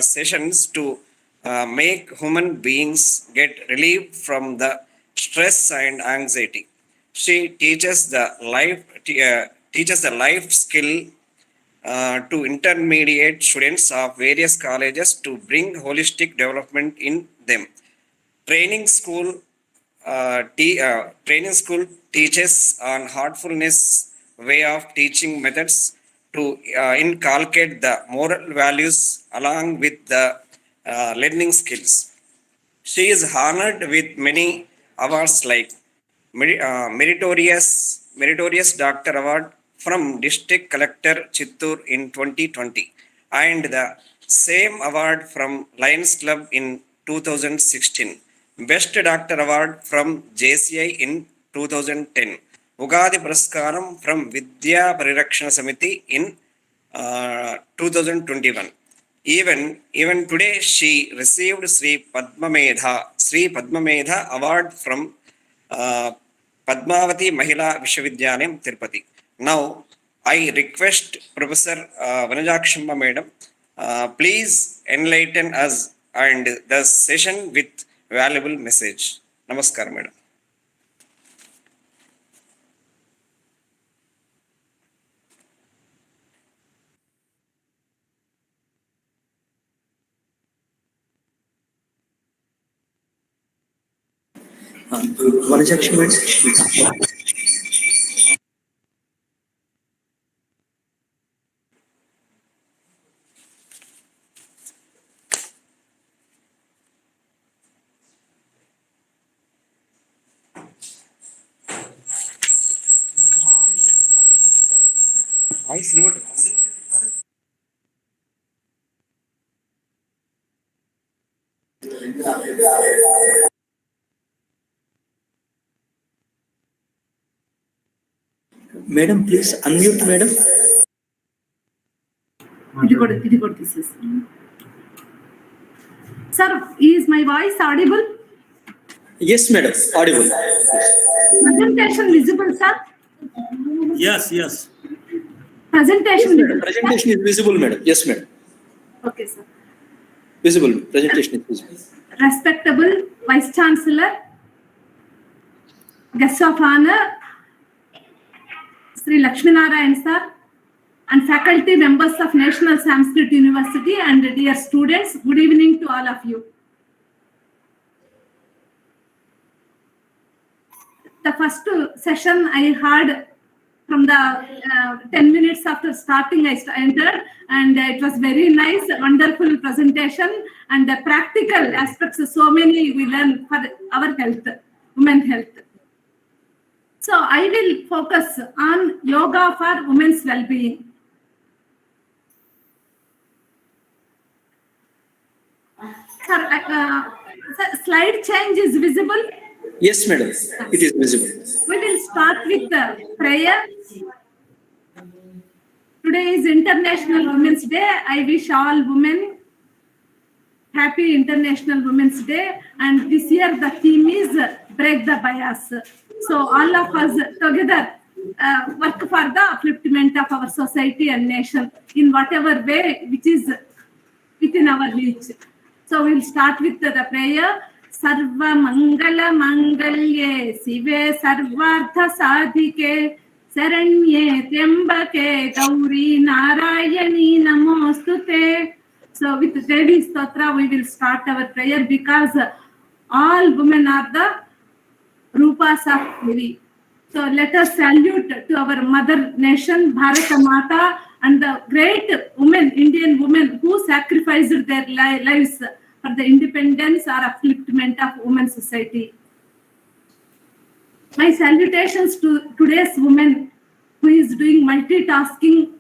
sessions to make human beings get relief from the stress and anxiety. She teaches the life skill to intermediate students of various colleges to bring holistic development in them. Training school teaches on heartfulness way of teaching methods to inculcate the moral values along with the learning skills. She is honored with many awards like meritorious Doctor Award from District Collector Chittoor in 2020 and the same award from Lions Club in 2016. Best Doctor Award from JCI in 2010. Ugadi Praskaram from Vidya Parirakshana Samiti in 2021. Even today, she received Sri Padma Medha Award from Padmavati Mahila Vishwavidyalayam, Tirupati. Now, I request Professor Vanajakshamba Madam, please enlighten us and the session with valuable message. Namaskar, Madam. Vanajakshamba. Madam, please unmute, madam. Sir, is my voice audible? Yes, madam. Audible. Presentation visible, sir? Yes, yes. Presentation Madam, visible. presentation is visible, madam. Yes, madam. Okay, sir. Visible. Presentation is visible. Respectable Vice Chancellor, Guest of Honor, Sri Lakshminarayan sir, and faculty members of National Sanskrit University and dear students, good evening to all of you. The first session I heard from the 10 minutes after starting, I entered, and it was very nice, wonderful presentation, and the practical aspects, so many we learn for our health, women's health. So I will focus on yoga for women's well-being. Sir, slide change is visible? Yes, madam. It is visible. We will start with the prayer. Today is International Women's Day. I wish all women happy International Women's Day. And this year the theme is break the bias. So all of us together work for the upliftment of our society and nation in whatever way which is within our reach. So we'll start with the prayer. Sarva Mangala Mangalye Sive Sarvartha Sadhike Saranye Tyambake Gauri Narayani Namostute. So with Devi Stotra we will start our prayer because all women are the Rupas of Devi. So let us salute to our mother nation Bharata Mata and the great women, Indian women who sacrificed their lives for the independence or upliftment of women's society. My salutations to today's woman who is doing multitasking,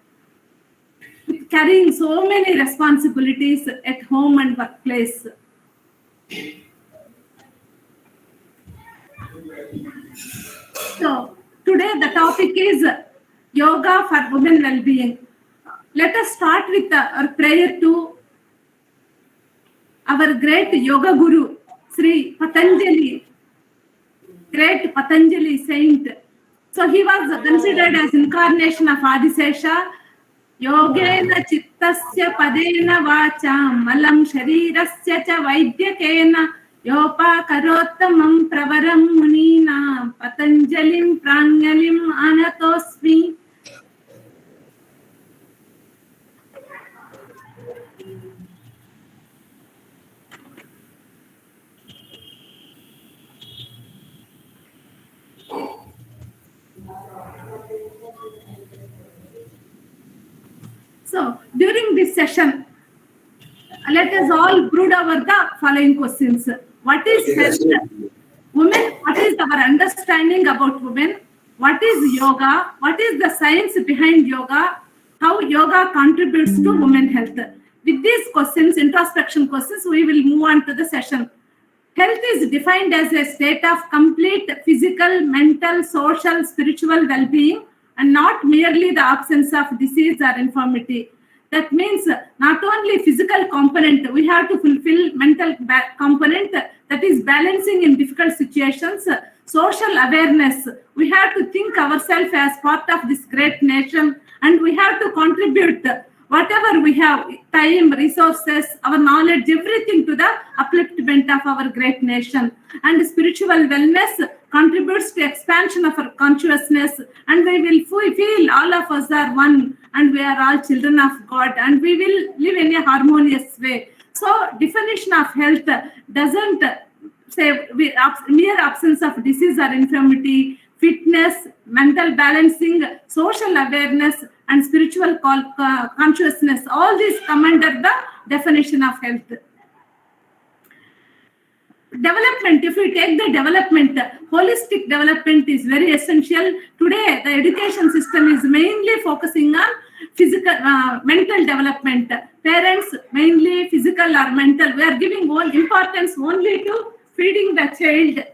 carrying so many responsibilities at home and workplace. So today the topic is yoga for women well-being. Let us start with our prayer to our great yoga guru, Sri Patanjali, great Patanjali saint. So he was considered as incarnation of Adisesha. Yogena chittasya padena vacham malam sharirasya cha vaidyakena yopa karottamam pravaram munina Patanjalim pranyalim anatosmi. So during this session, let us all brood over the following questions. What is health? Women, what is our understanding about women? What is yoga? What is the science behind yoga? How yoga contributes to women's health? With these questions, introspection questions, we will move on to the session. Health is defined as a state of complete physical, mental, social, spiritual well-being, and not merely the absence of disease or infirmity. That means not only physical component, we have to fulfill mental component, that is balancing in difficult situations, social awareness. We have to think ourselves as part of this great nation, and we have to contribute whatever we have, time, resources, our knowledge, everything to the upliftment of our great nation. And spiritual wellness contributes to expansion of our consciousness, and we will feel all of us are one, and we are all children of God, and we will live in a harmonious way. So definition of health doesn't say mere absence of disease or infirmity. Fitness, mental balancing, social awareness, and spiritual consciousness, all these come under the definition of health. Development, if we take the development, holistic development is very essential. Today, the education system is mainly focusing on physical, mental development. Parents, mainly physical or mental. We are giving importance only to feeding the child.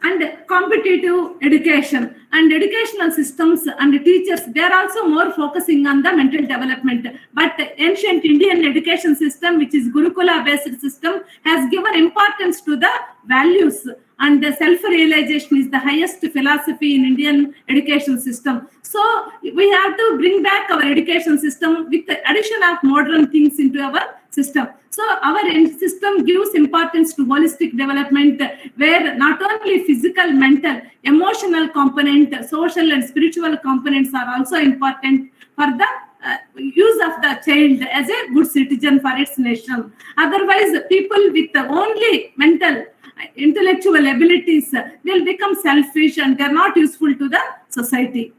And competitive education and educational systems and teachers, they are also more focusing on the mental development. But ancient Indian education system, which is Gurukula based system, has given importance to the values, and the self-realization is the highest philosophy in Indian education system. So we have to bring back our education system with the addition of modern things into our system. So our system gives importance to holistic development, where not only physical, mental, emotional component, social and spiritual components are also important for the use of the child as a good citizen for its nation. Otherwise, people with only mental, intellectual abilities will become selfish, and they are not useful to the society.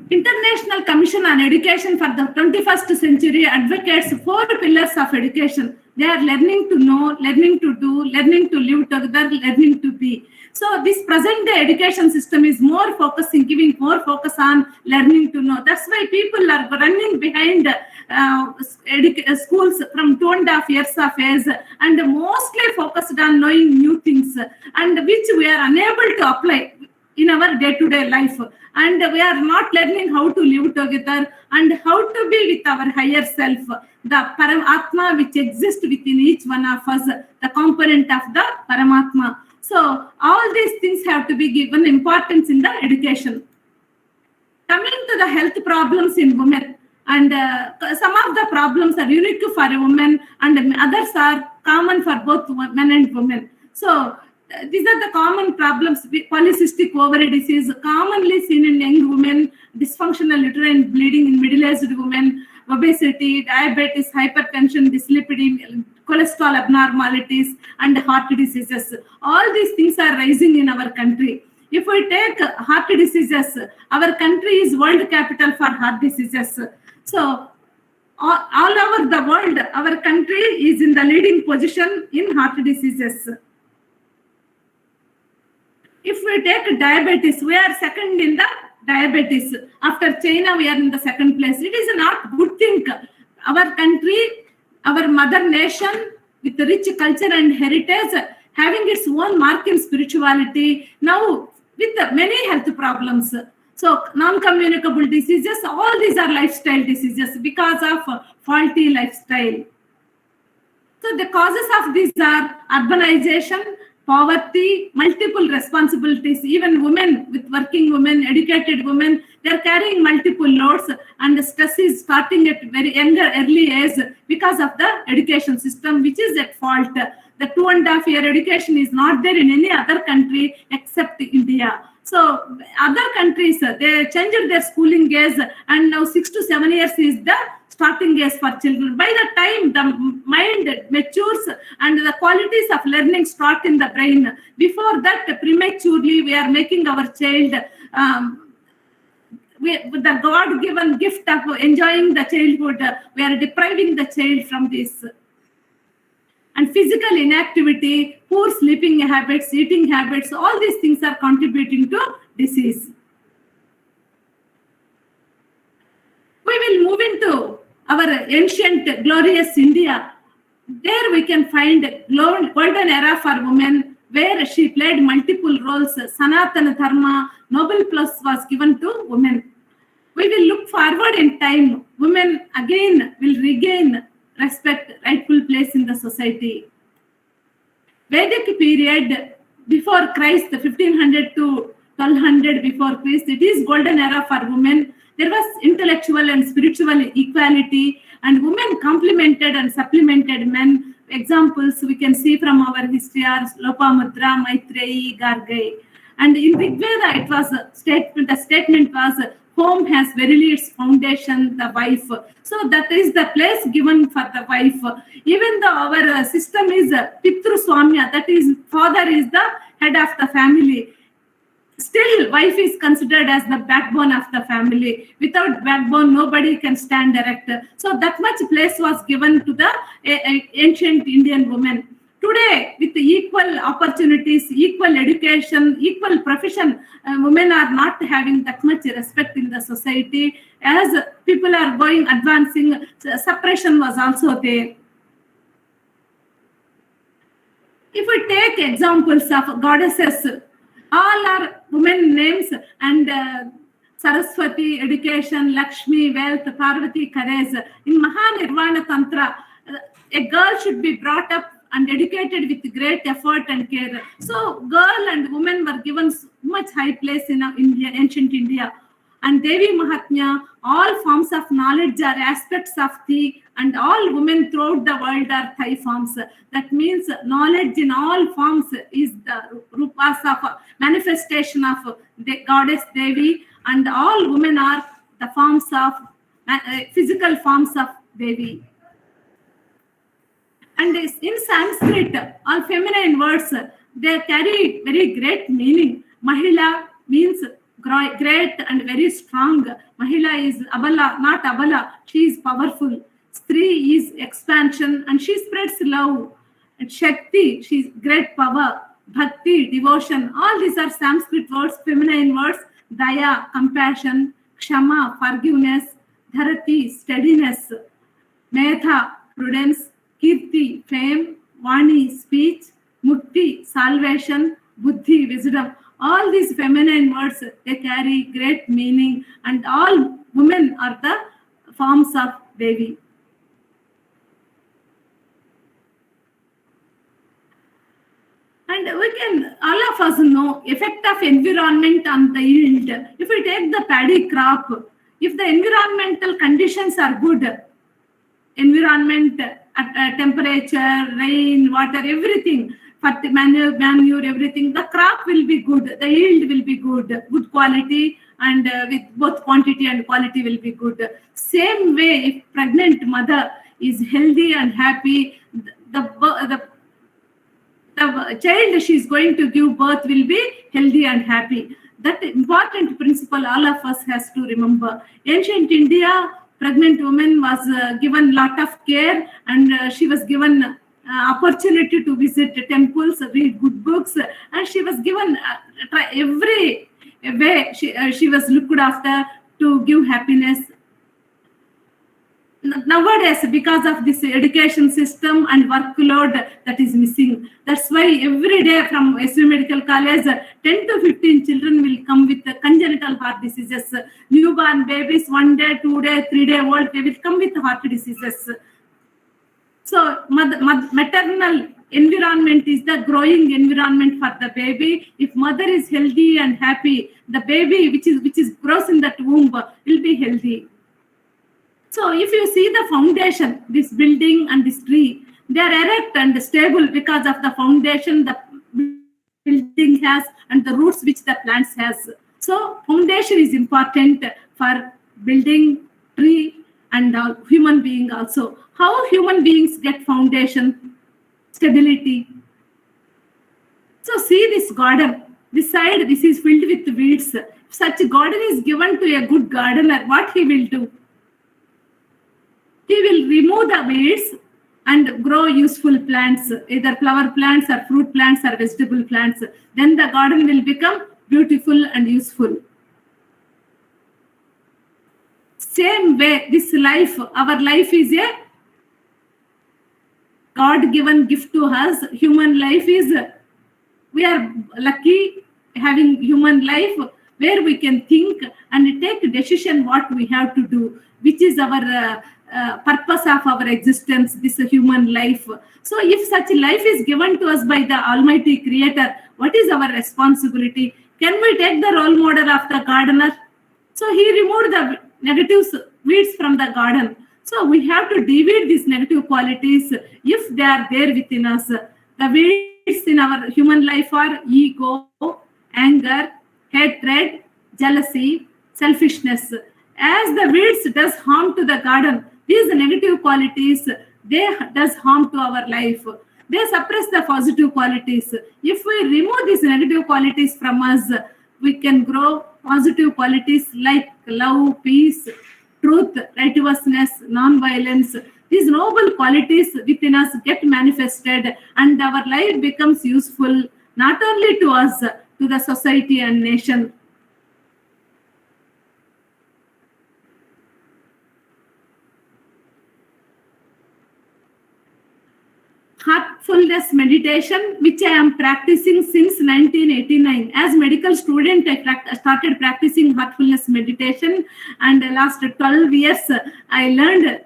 International Commission on Education for the 21st Century advocates 4 pillars of education. They are learning to know, learning to do, learning to live together, learning to be. So this present day education system is more focusing, giving more focus on learning to know. That's why people are running behind schools from 2.5 years of age, and mostly focused on knowing new things, and which we are unable to apply in our day-to-day life. And we are not learning how to live together and how to be with our higher self, the Paramatma which exists within each one of us, the component of the Paramatma. So all these things have to be given importance in the education. Coming to the health problems in women, and some of the problems are unique for a woman, and others are common for both men and women. So these are the common problems. Polycystic ovary disease, commonly seen in young women, dysfunctional uterine bleeding in middle-aged women, obesity, diabetes, hypertension, dyslipidemia, cholesterol abnormalities, and heart diseases. All these things are rising in our country. If we take heart diseases, our country is world capital for heart diseases. So all over the world, our country is in the leading position in heart diseases. If we take diabetes, we are second in the diabetes. After China, we are in the second place. It is not good thing. Our country, our mother nation, with rich culture and heritage, having its own mark in spirituality, now with many health problems. So non-communicable diseases, all these are lifestyle diseases because of faulty lifestyle. So the causes of these are urbanization, poverty, multiple responsibilities. Even women, with working women, educated women, they are carrying multiple loads, and the stress is starting at very early age because of the education system, which is at fault. The 2.5 year education is not there in any other country except India. So other countries, they changed their schooling age, and now 6 to 7 years is the starting age for children. By the time the mind matures and the qualities of learning start in the brain, before that, prematurely, we are making our child with the God-given gift of enjoying the childhood, we are depriving the child from this. And physical inactivity, poor sleeping habits, eating habits, all these things are contributing to disease. We will move into our ancient glorious India. there we can find golden era for women, where she played multiple roles. Sanatana Dharma, Nobel Plus was given to women. We will look forward in time. Women again will regain respect, rightful place in the society. Vedic period before Christ, 1500 to 1200 before Christ, it is golden era for women. There was intellectual and spiritual equality, and women complemented and supplemented men. Examples we can see from our history are Lopamudra, Maitreyi, Gargai. And in Rigveda, it was the statement was, home has verily its foundation, the wife. So that is the place given for the wife. Even though our system is Pitru Swamya, that is, father is the head of the family. Still, wife is considered as the backbone of the family. Without backbone, nobody can stand erect. So that much place was given to the ancient Indian women. Today, with equal opportunities, equal education, equal profession, women are not having that much respect in the society. As people are going, advancing, suppression was also there. If we take examples of goddesses, all are women names, and Saraswati, education, Lakshmi, wealth, Parvati, courage. In Mahanirvana Tantra, a girl should be brought up and educated with great effort and care. So girl and women were given so much high place in India, ancient India. And Devi Mahatmya, all forms of knowledge are aspects of Thi, and all women throughout the world are Thai forms. That means knowledge in all forms is the rupas of manifestation of the goddess Devi, and all women are the forms of physical forms of Devi. And in Sanskrit, all feminine words, they carry very great meaning. Mahila means great and very strong. Mahila is abala, not abala. She is powerful. Stri is expansion, and she spreads love. And Shakti, she is great power. Bhakti, devotion. All these are Sanskrit words, feminine words. Daya, compassion. Kshama, forgiveness. Dharati, steadiness. Metha, prudence. Kirti, fame. Vani, speech. Mukti, salvation. Buddhi, wisdom. All these feminine words, they carry great meaning, and all women are the forms of Devi. And we can, all of us know, effect of environment on the yield. If we take the paddy crop, if the environmental conditions are good, environment, temperature, rain, water, everything, manure, everything, the crop will be good, the yield will be good quality, and with both quantity and quality will be good. Same way, if pregnant mother is healthy and happy, the child she is going to give birth will be healthy and happy. That important principle all of us has to remember. Ancient India, pregnant woman was given lot of care, and she was given opportunity to visit temples, read good books, and she was given every way she was looked after to give happiness. Nowadays, because of this education system and workload that is missing, that's why every day from SV Medical College, 10 to 15 children will come with congenital heart diseases. Newborn babies, 1 day, 2 day, 3 day old, they will come with heart diseases. So maternal environment is the growing environment for the baby. If mother is healthy and happy, the baby which is grows in that womb will be healthy. So if you see the foundation, this building and this tree, they are erect and stable because of the foundation the building has and the roots which the plants has. So foundation is important for building, tree, and human being also. How human beings get foundation, stability. So see this garden. This side, this is filled with weeds. If such a garden is given to a good gardener, what he will do? He will remove the weeds and grow useful plants, either flower plants or fruit plants or vegetable plants. Then the garden will become beautiful and useful. Same way, this life, our life is a God-given gift to us. Human life is, we are lucky having human life where we can think and take a decision what we have to do, which is our purpose of our existence, this human life. So if such life is given to us by the Almighty Creator, what is our responsibility? Can we take the role model of the gardener? So he removed the negative weeds from the garden. So we have to deweed these negative qualities if they are there within us. The weeds in our human life are ego, anger, hatred, jealousy, selfishness. As the weeds does harm to the garden, these negative qualities, they does harm to our life. They suppress the positive qualities. If we remove these negative qualities from us, we can grow positive qualities like love, peace, truth, righteousness, non-violence. These noble qualities within us get manifested and our life becomes useful not only to us, to the society and nation. Heartfulness meditation, which I am practicing since 1989. As medical student, I started practicing heartfulness meditation, and last 12 years I learned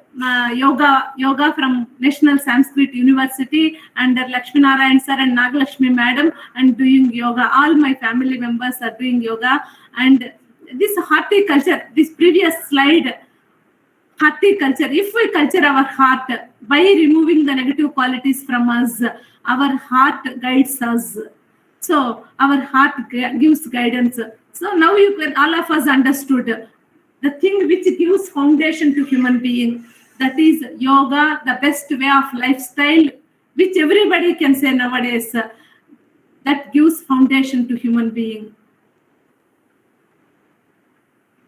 yoga from National Sanskrit University under Lakshminarayan sir and Nagalakshmi madam, and doing yoga. All my family members are doing yoga, and this horticulture, this previous slide, horticulture, if we culture our heart by removing the negative qualities from us, our heart guides us. So our heart gives guidance. So now you can, all of us understood the thing which gives foundation to human being. That is yoga, the best way of lifestyle, which everybody can say nowadays, that gives foundation to human being.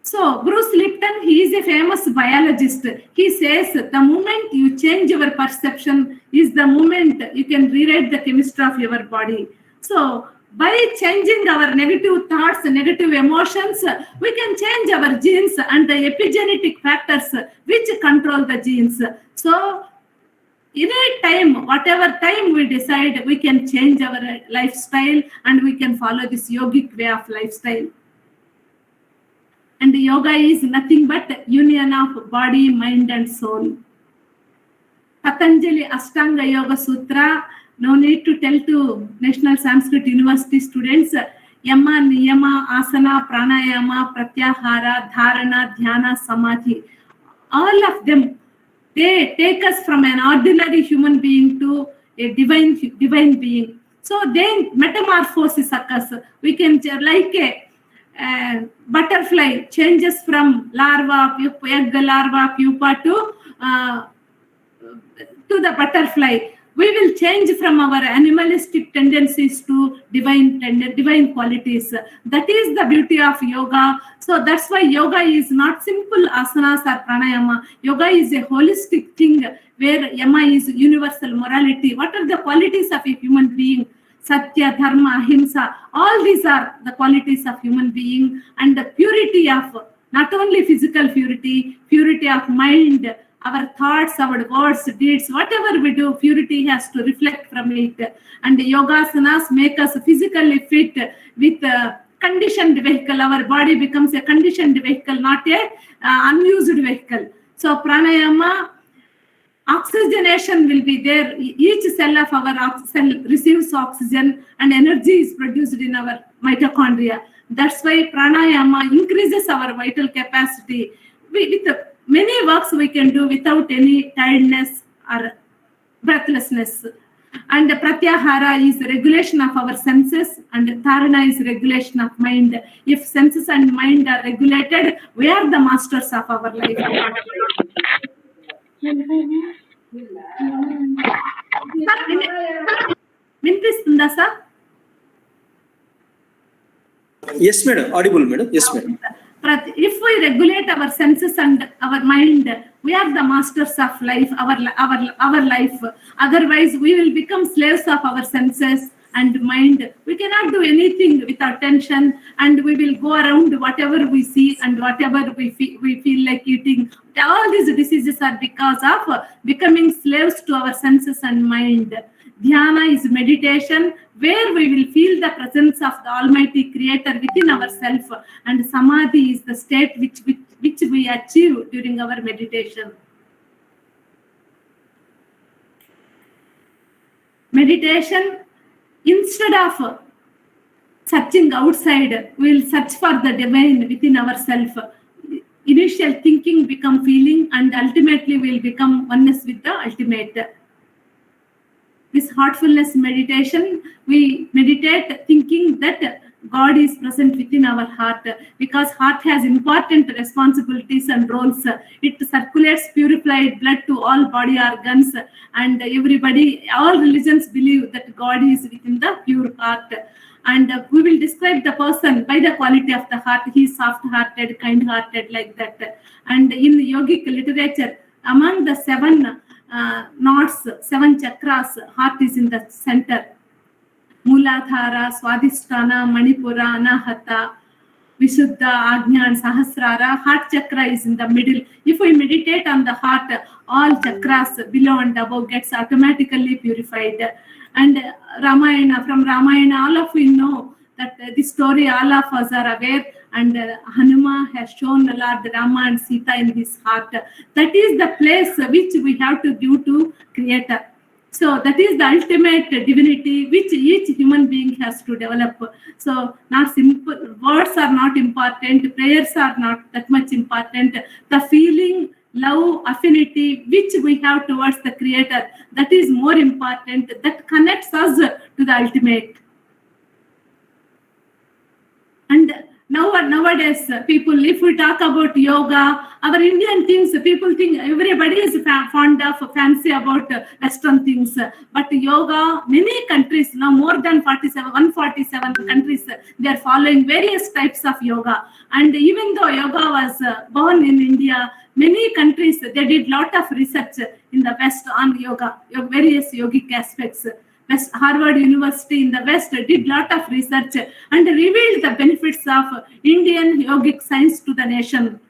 So Bruce Lipton, he is a famous biologist. He says the moment you change your perception is the moment you can rewrite the chemistry of your body. So by changing our negative thoughts, negative emotions, we can change our genes and the epigenetic factors which control the genes. So any time, whatever time we decide, we can change our lifestyle and we can follow this yogic way of lifestyle. And yoga is nothing but union of body, mind and soul. Patanjali Ashtanga Yoga Sutra, no need to tell to National Sanskrit University students, Yama, Niyama, Asana, Pranayama, Pratyahara, Dharana, Dhyana, Samadhi. All of them, they take us from an ordinary human being to a divine being. So they metamorphosis occurs. We can, like a butterfly changes from larva, egg larva, pupa to the butterfly. We will change from our animalistic tendencies to divine qualities. That is the beauty of yoga. So that's why yoga is not simple asanas or pranayama. Yoga is a holistic thing where yama is universal morality. What are the qualities of a human being? Satya, Dharma, Ahimsa, all these are the qualities of human being, and the purity of not only physical purity, purity of mind, our thoughts, our words, deeds, whatever we do, purity has to reflect from it. And the yogasanas make us physically fit with a conditioned vehicle. Our body becomes a conditioned vehicle, not a unused vehicle. So pranayama, oxygenation will be there. Each cell of our cell receives oxygen and energy is produced in our mitochondria. That's why pranayama increases our vital capacity. With many works we can do without any tiredness or breathlessness. And pratyahara is regulation of our senses, and dharana is regulation of mind. If senses and mind are regulated, we are the masters of our life. వినిపిస్తుందా sir? Yes, madam. Audible, madam. Yes, madam. If we regulate our senses and our mind, we are the masters of life, our life. Otherwise, we will become slaves of our senses and mind. We cannot do anything without tension, and we will go around whatever we see and whatever we feel like eating. All these diseases are because of becoming slaves to our senses and mind. Dhyana is meditation where we will feel the presence of the Almighty Creator within ourselves, and Samadhi is the state which we achieve during our meditation. Meditation, instead of searching outside, we will search for the divine within ourselves. Initial thinking become feeling, and ultimately we will become oneness with the ultimate. This heartfulness meditation, we meditate thinking that God is present within our heart, because heart has important responsibilities and roles. It circulates purified blood to all body organs, and all religions believe that God is within the pure heart. And we will describe the person by the quality of the heart. He is soft-hearted, kind-hearted, like that. And in yogic literature, among the 7 knots, 7 chakras, heart is in the center. Muladhara, Swadhisthana, Manipura, Anahata, Vishuddha, Ajna, and Sahasrara. Heart chakra is in the middle. If we meditate on the heart, all chakras below and above gets automatically purified. And from Ramayana, all of you know that this story, all of us are aware, and Hanuma has shown Lord Rama and Sita in his heart. That is the place which we have to give to Creator. So that is the ultimate divinity which each human being has to develop. So not simple words are not important, prayers are not that much important. The feeling, love, affinity which we have towards the Creator, that is more important. That connects us to the ultimate. And nowadays, people, if we talk about yoga, our Indian things, people think everybody is fond of, fancy about Western things. But yoga, many countries, now more than 147 countries, they are following various types of yoga. And even though yoga was born in India, many countries, they did lot of research in the West on yoga, various yogic aspects. Harvard University in the West did lot of research and revealed the benefits of Indian yogic science to the nation,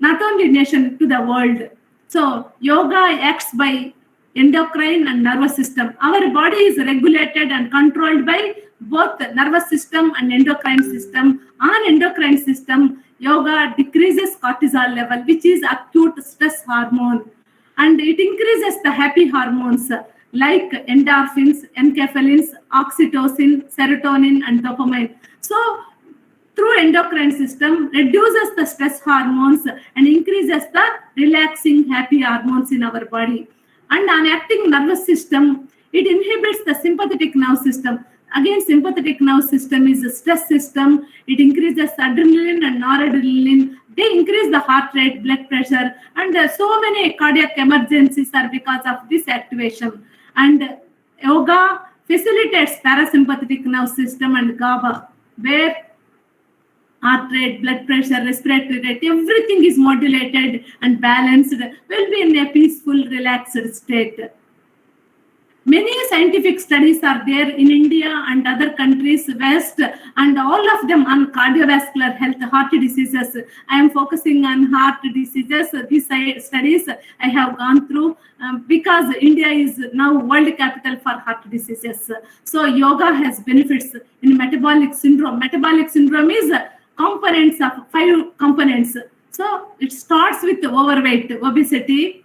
not only nation, to the world. So yoga acts by endocrine and nervous system. Our body is regulated and controlled by both the nervous system and endocrine system. On endocrine system, yoga decreases cortisol level, which is acute stress hormone, and it increases the happy hormones like endorphins, enkephalins, oxytocin, serotonin, and dopamine. So through endocrine system, reduces the stress hormones and increases the relaxing happy hormones in our body. And on acting nervous system, it inhibits the sympathetic nerve system. Again, sympathetic nerve system is a stress system. It increases adrenaline and noradrenaline. They increase the heart rate, blood pressure, and so many cardiac emergencies are because of this activation. And yoga facilitates parasympathetic nerve system and GABA, where heart rate, blood pressure, respiratory rate, everything is modulated and balanced, will be in a peaceful, relaxed state. Many scientific studies are there in India and other countries, West, and all of them on cardiovascular health, heart diseases. I am focusing on heart diseases. These studies I have gone through because India is now world capital for heart diseases. So yoga has benefits in metabolic syndrome. Metabolic syndrome is components of 5 components. So it starts with overweight, obesity,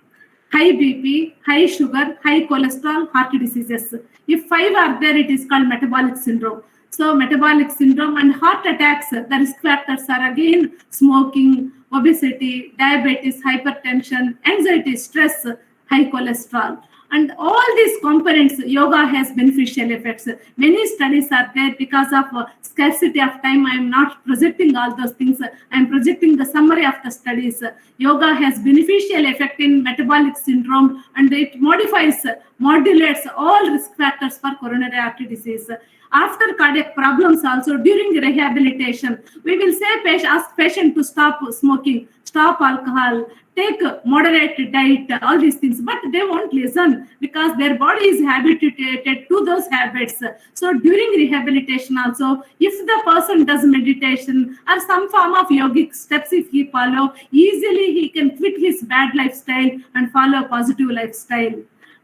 high BP, high sugar, high cholesterol, heart diseases. If 5 are there, it is called metabolic syndrome. So metabolic syndrome and heart attacks, the risk factors are again smoking, obesity, diabetes, hypertension, anxiety, stress, high cholesterol. And all these components, yoga has beneficial effects. Many studies are there. Because of scarcity of time, I am not projecting all those things. I am projecting the summary of the studies. Yoga has beneficial effect in metabolic syndrome, and it modulates all risk factors for coronary artery disease. After cardiac problems also, during rehabilitation, we will say ask patient to stop smoking, stop alcohol, take moderate diet, all these things. But they won't listen because their body is habituated to those habits. So during rehabilitation also, if the person does meditation or some form of yogic steps, if he follow, easily he can quit his bad lifestyle and follow a positive lifestyle.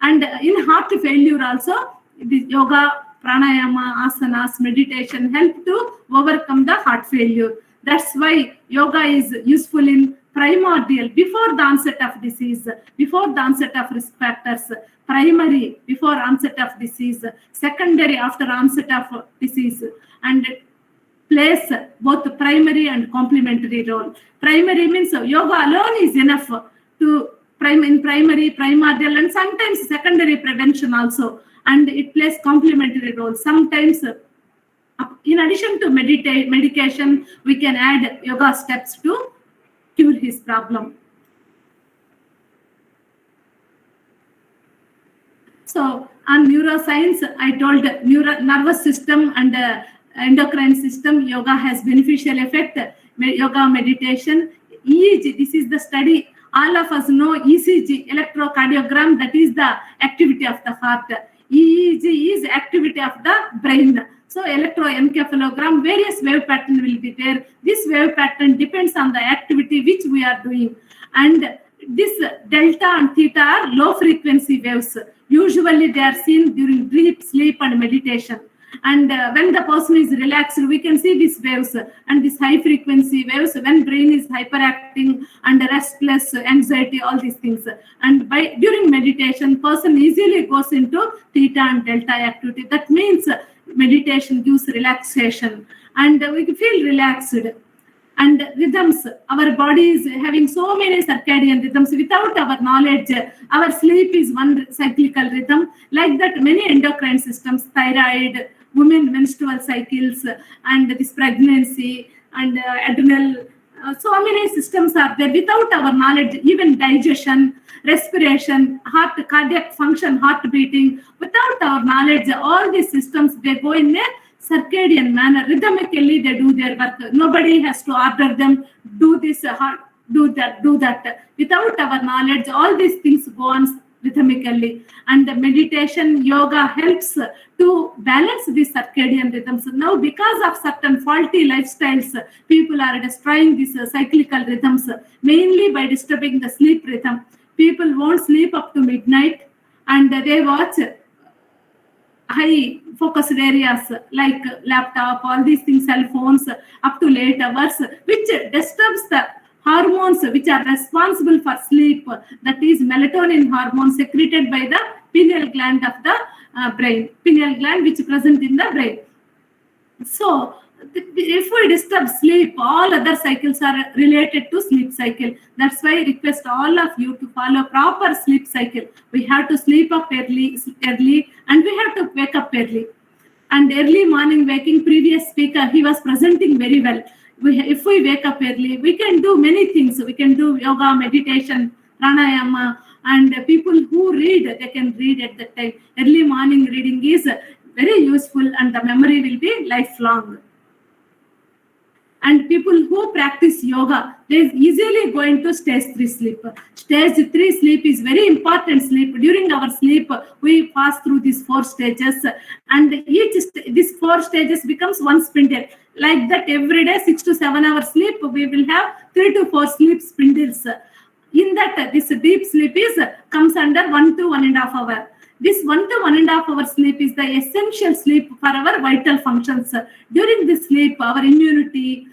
And in heart failure also, the yoga, pranayama, asanas, meditation help to overcome the heart failure. That's why yoga is useful in primordial, before the onset of disease, before the onset of risk factors, primary, before onset of disease, secondary, after onset of disease, and plays both primary and complementary role. Primary means yoga alone is enough to in primary, primordial, and sometimes secondary prevention also. And it plays complementary role. Sometimes, in addition to medication, we can add yoga steps to cure his problem. So on neuroscience, I told nervous system and endocrine system, yoga has beneficial effect. Yoga, meditation, EEG, this is the study. All of us know ECG, electrocardiogram, that is the activity of the heart. EEG is activity of the brain. So electroencephalogram, various wave pattern will be there. This wave pattern depends on the activity which we are doing. And this delta and theta are low frequency waves. Usually they are seen during deep sleep and meditation. And when the person is relaxed, we can see these waves and these high frequency waves when brain is hyperacting and restless, anxiety, all these things. And during meditation, person easily goes into theta and delta activity. That means meditation gives relaxation and we feel relaxed. And rhythms, our body is having so many circadian rhythms. Without our knowledge, our sleep is one cyclical rhythm. Like that, many endocrine systems, thyroid, women menstrual cycles, and this pregnancy and adrenal, so many systems are there. Without our knowledge, even digestion, respiration, heart, cardiac function, heart beating, without our knowledge, all these systems, they go in a circadian manner. Rhythmically, they do their work. Nobody has to order them, do this, do that. Without our knowledge, all these things go on rhythmically. And the meditation, yoga helps to balance these circadian rhythms. Now, because of certain faulty lifestyles, people are destroying these cyclical rhythms, mainly by disturbing the sleep rhythm. People won't sleep up to midnight and they watch high focused areas like laptop, all these things, cell phones, up to late hours, which disturbs the hormones which are responsible for sleep. That is melatonin hormone secreted by the pineal gland of the brain, pineal gland which is present in the brain. So if we disturb sleep, all other cycles are related to sleep cycle. That's why I request all of you to follow proper sleep cycle. We have to sleep up early, and we have to wake up early. And early morning waking, previous speaker, he was presenting very well. If we wake up early, we can do many things. We can do yoga, meditation, pranayama, and people who read, they can read at that time. Early morning reading is very useful and the memory will be lifelong. And people who practice yoga, they this going to stage 3 sleep. Stage 3 sleep is very important sleep. During our sleep, we pass through these 4 stages, and these 4 stages becomes one spindle. Like that, every day 6 to 7 hours sleep, we will have 3 to 4 sleep spindles. In that, this deep sleep comes under 1 to 1.5 hours. This 1 to 1.5 hour sleep is the essential sleep for our vital functions. During this sleep, our immunity,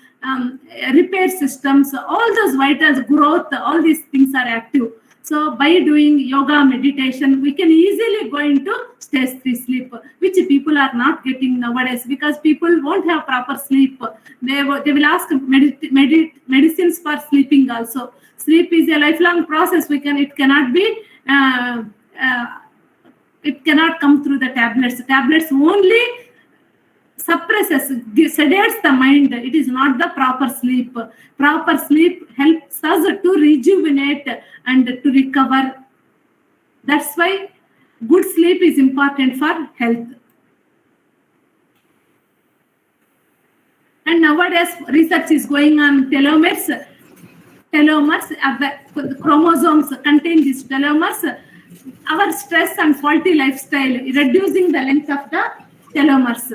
repair systems, all those vitals, growth, all these things are active. So by doing yoga, meditation, we can easily go into stage 3 sleep, which people are not getting nowadays because people won't have proper sleep. They will ask medicines for sleeping also. Sleep is a lifelong process. It cannot come through the tablets. Tablets only suppresses, sedates the mind. It is not the proper sleep. Proper sleep helps us to rejuvenate and to recover. That's why good sleep is important for health. And nowadays research is going on telomeres. telomeres, the chromosomes contain these telomeres. Our stress and faulty lifestyle reducing the length of the telomeres.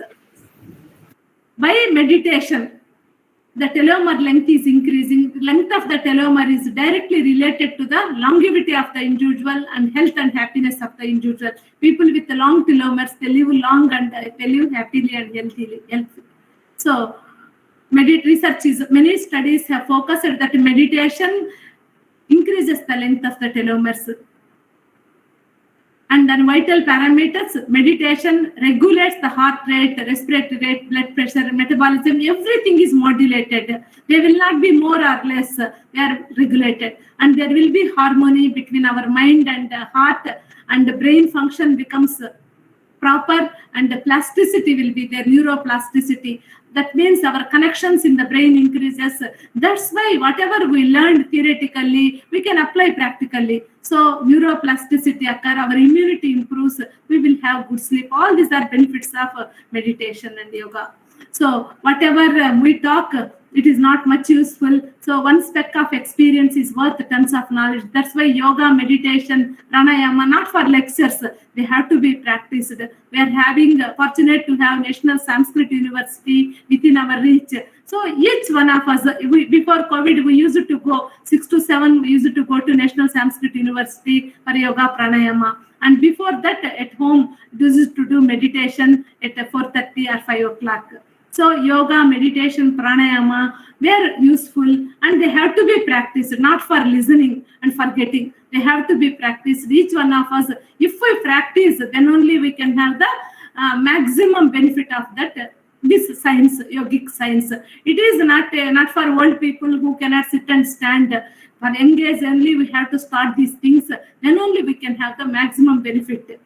By meditation, the telomere length is increasing. The length of the telomere is directly related to the longevity of the individual and health and happiness of the individual. People with the long telomeres, they live long and they live happily and healthily. So, many studies have focused that meditation increases the length of the telomeres. And then vital parameters, meditation regulates the heart rate, respiratory rate, blood pressure, metabolism, everything is modulated. They will not be more or less, they are regulated. And there will be harmony between our mind and heart, and the brain function becomes proper, and the plasticity will be there, neuroplasticity. That means our connections in the brain increases. That's why whatever we learned theoretically, we can apply practically. So neuroplasticity occurs, our immunity improves, we will have good sleep. All these are benefits of meditation and yoga. So whatever we talk, it is not much useful. So one speck of experience is worth tons of knowledge. That's why yoga, meditation, pranayama, not for lectures, they have to be practiced. We are fortunate to have National Sanskrit University within our reach. So each one of us, before COVID, we used to go 6 to 7, we used to go to National Sanskrit University for yoga, pranayama. And before that, at home, we used to do meditation at 4:30 or 5 o'clock. So yoga, meditation, pranayama, they are useful and they have to be practiced, not for listening and forgetting. They have to be practiced. Each one of us, if we practice, then only we can have the maximum benefit of that. This science, yogic science, it is not for old people who cannot sit and stand. For young age only, we have to start these things. Then only we can have the maximum benefit.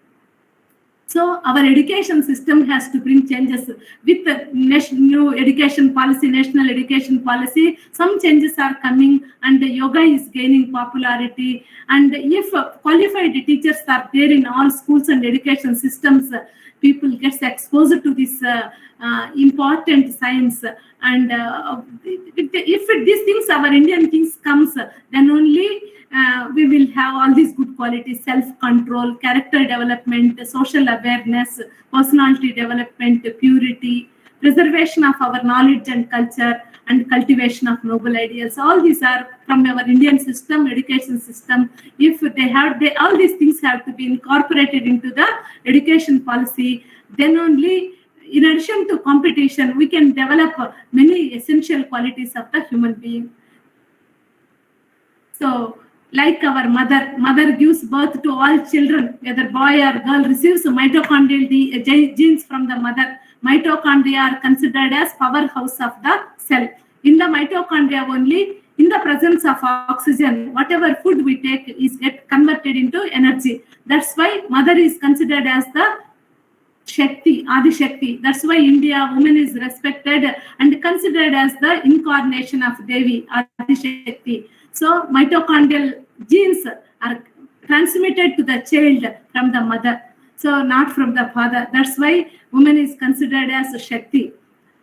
So our education system has to bring changes with the new education policy, national education policy. Some changes are coming and yoga is gaining popularity. And if qualified teachers are there in all schools and education systems, people get exposed to this important science. And if these things, our Indian things comes, then only we will have all these good qualities: self-control, character development, social awareness, personality development, purity, preservation of our knowledge and culture, and cultivation of noble ideals. All these are from our Indian system, education system. If all these things have to be incorporated into the education policy, then only, in addition to competition, we can develop many essential qualities of the human being. So, like our mother gives birth to all children, whether boy or girl, receives mitochondrial genes from the mother. Mitochondria are considered as powerhouse of the cell. In the mitochondria only, in the presence of oxygen, whatever food we take is get converted into energy. That's why mother is considered as the Shakti, Adi Shakti. That's why India woman is respected and considered as the incarnation of Devi, Adi Shakti. So mitochondrial genes are transmitted to the child from the mother, so not from the father. That's why woman is considered as a Shakti.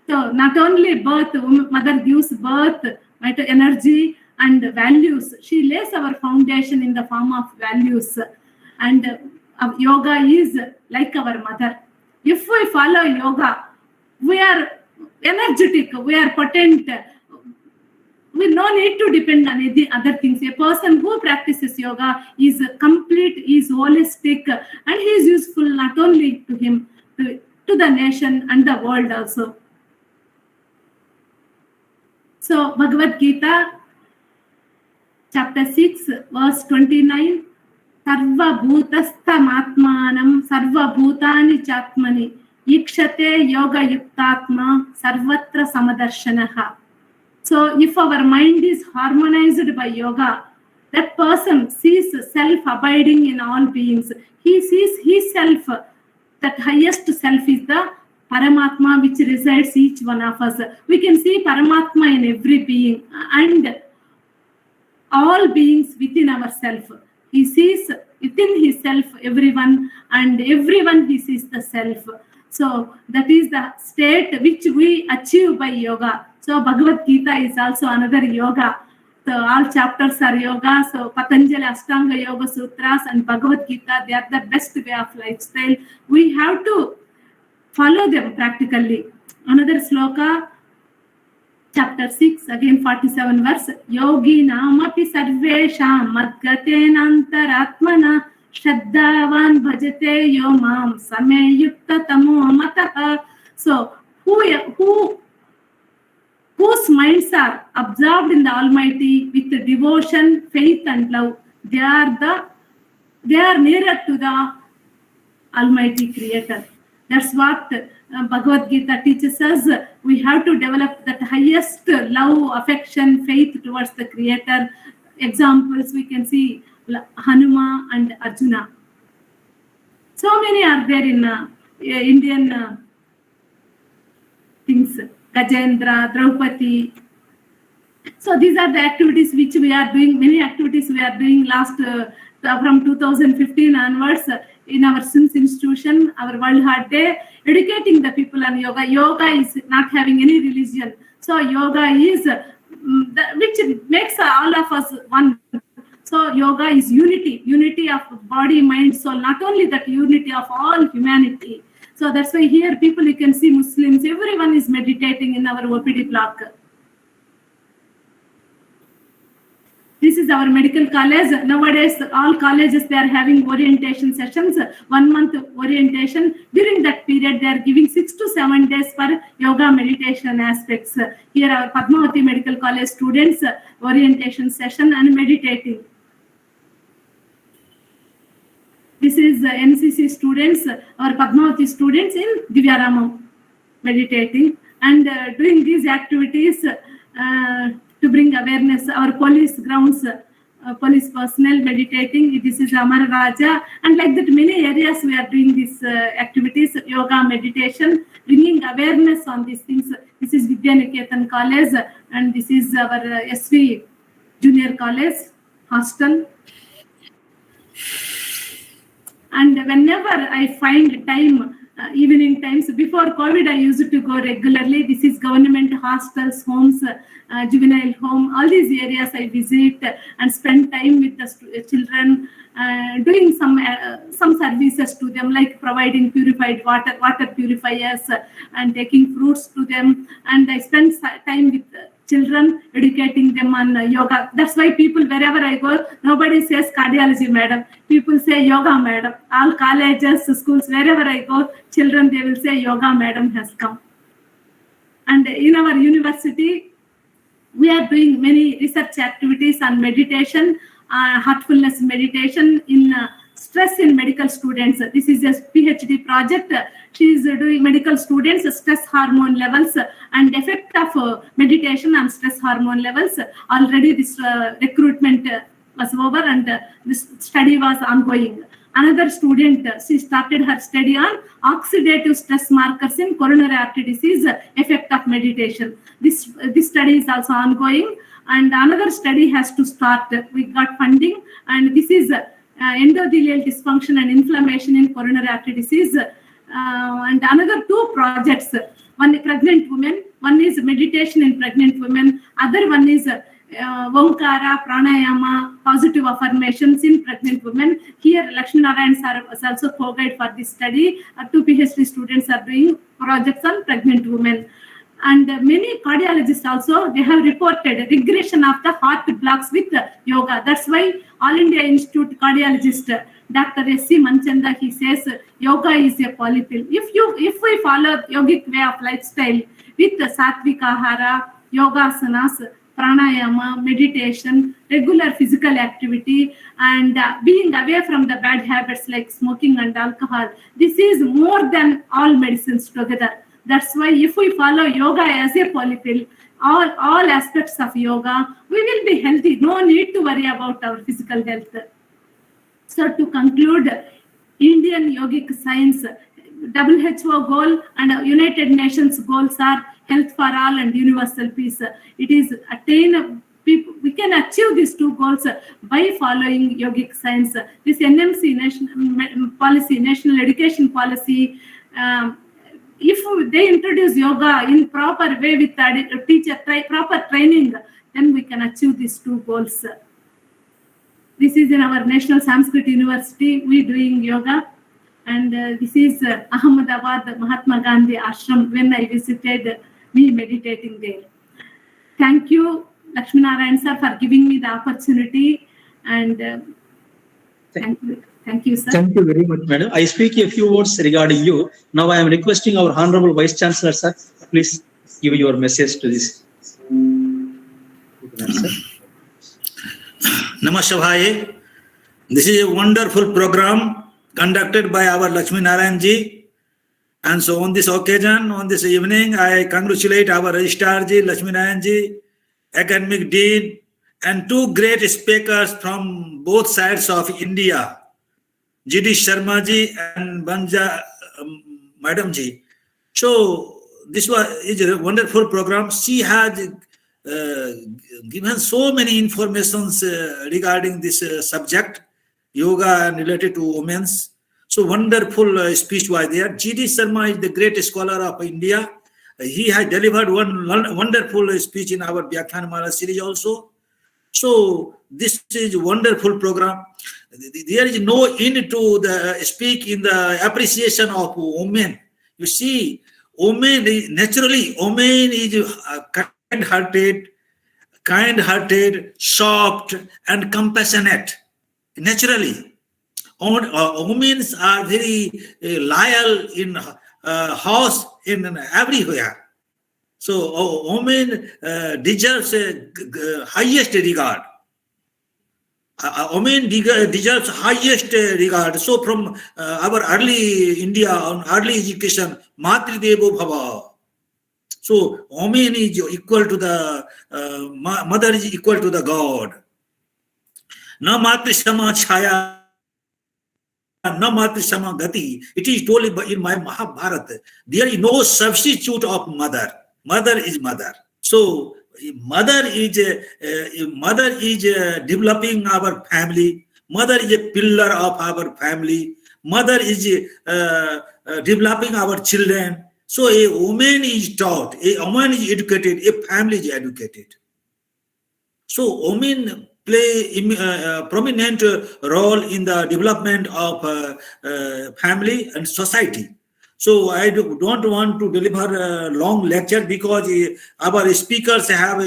So not only birth, mother gives birth, energy and values. She lays our foundation in the form of values. And yoga is like our mother. If we follow yoga, we are energetic, we are potent. We no need to depend on any other things. A person who practices yoga is complete, is holistic, and he is useful not only to him, to the nation and the world also. So Bhagavad Gita, chapter 6, verse 29, Sarva bhutastam atmanam sarva bhutani chatmani ikshate yoga yuktatma sarvatra samadarshanaha. So if our mind is harmonized by yoga, that person sees self-abiding in all beings. He sees his self, that highest self is the Paramatma which resides each one of us. We can see Paramatma in every being and all beings within ourselves. He sees within himself everyone, and everyone he sees the self. So that is the state which we achieve by yoga. So Bhagavad Gita is also another yoga. So all chapters are yoga. So Patanjali Ashtanga Yoga Sutras and Bhagavad Gita, they are the best way of lifestyle. We have to follow them practically. Another sloka, chapter 6, again 47 verse. Yogi namapi sarvesham madgatena antaratmana shraddhavan bhajate yo mam same yukta tamo mataha. So whose minds are absorbed in the Almighty with devotion, faith, and love, they are nearer to the Almighty Creator. That's what Bhagavad Gita teaches us. We have to develop that highest love, affection, faith towards the Creator. Examples we can see Hanuma and Arjuna. So many are there in Indian things. Gajendra, Draupadi. So these are the activities which we are doing, many activities we are doing last from 2015 onwards in our SIMS institution, our World Heart Day, educating the people on yoga. Yoga is not having any religion. So yoga is, which makes all of us one. So yoga is unity of body, mind, soul, not only that, unity of all humanity. So that's why here people, you can see Muslims, everyone is meditating in our OPD block. This is our medical college. Nowadays, all colleges, they are having orientation sessions, 1 month orientation. During that period, they are giving 6 to 7 days for yoga meditation aspects. Here our Padmavati Medical College students, orientation session and meditating. This is NCC students, our Padmavati students in Divyaramam meditating and doing these activities to bring awareness. Our police grounds, police personnel meditating. This is Amar Raja, and like that many areas we are doing these activities, yoga, meditation, bringing awareness on these things. This is Vidyaniketan College, and this is our SV Junior College hostel. And whenever I find time, evening times, before COVID, I used to go regularly. This is government hostels, homes, juvenile home, all these areas I visit and spend time with the children, doing some services to them, like providing purified water purifiers, and taking fruits to them. And I spend time with children, educating them on yoga. That's why people, wherever I go, nobody says cardiology madam. People say yoga madam. All colleges, schools, wherever I go, children, they will say yoga madam has come. And in our university, we are doing many research activities on meditation, heartfulness meditation in stress in medical students. This is a PhD project. She is doing medical students, stress hormone levels and effect of meditation on stress hormone levels. Already this recruitment was over and this study was ongoing. Another student, she started her study on oxidative stress markers in coronary artery disease, effect of meditation. This study is also ongoing, and another study has to start. We got funding, and this is endothelial dysfunction and inflammation in coronary artery disease. And another 2 projects, one pregnant women, one is meditation in pregnant women, other one is Omkara, Pranayama, positive affirmations in pregnant women. Here Lakshmi Narayan sir was also co-guide for this study. 2 PhD students are doing projects on pregnant women. And many cardiologists also, they have reported regression of the heart blocks with yoga. That's why All India Institute cardiologist Dr. S.C. Manchanda, he says yoga is a polypill. If we follow yogic way of lifestyle with sattvic ahara, yoga asanas, pranayama, meditation, regular physical activity, and being away from the bad habits like smoking and alcohol, this is more than all medicines together. That's why if we follow yoga as a polypill, all aspects of yoga, we will be healthy. No need to worry about our physical health. So to conclude, Indian yogic science, WHO goal and United Nations goals are health for all and universal peace. It is we can achieve these 2 goals by following yogic science. This NMC, National Education Policy, if they introduce yoga in proper way with teacher, proper training, then we can achieve these two goals. This is in our National Sanskrit University. We doing yoga, and this is Ahmedabad Mahatma Gandhi Ashram. When I visited, me meditating there. Thank you, Lakshminarayan sir, for giving me the opportunity, and thank you, sir. Thank you very much, madam. I speak a few words regarding you. Now I am requesting our Honorable Vice Chancellor, sir, please give your message to this. Namashavaya. This is a wonderful program conducted by our Lakshmi Narayan ji. And so on this occasion, on this evening, I congratulate our Registrar ji, Lakshmi Narayan ji, Academic Dean, and two great speakers from both sides of India, G.D. Sharma ji and Banja Madam ji. So this is a wonderful program. She has given so many informations regarding this subject, yoga and related to women's. So wonderful speech was there. G.D. Sharma is the great scholar of India. He has delivered one wonderful speech in our Vyakhyanamala series also. So this is a wonderful program. There is no end to the speak in the appreciation of women. You see, women is naturally, women is kind-hearted, soft, and compassionate. Naturally, women are very loyal in house, in everywhere. So women deserves highest regard. Women deserves highest regard. So from our early India, on early education, Matri Devo Bhava. So woman is equal to the mother is equal to the God. Na Matri Sama Chaya, na Matri Sama Gati. It is told in my Mahabharata. There is no substitute of mother. Mother is mother. So mother is developing our family. Mother is a pillar of our family. Mother is developing our children. So a woman is taught, a woman is educated, a family is educated. So women play a prominent role in the development of family and society. So I don't want to deliver a long lecture because our speakers have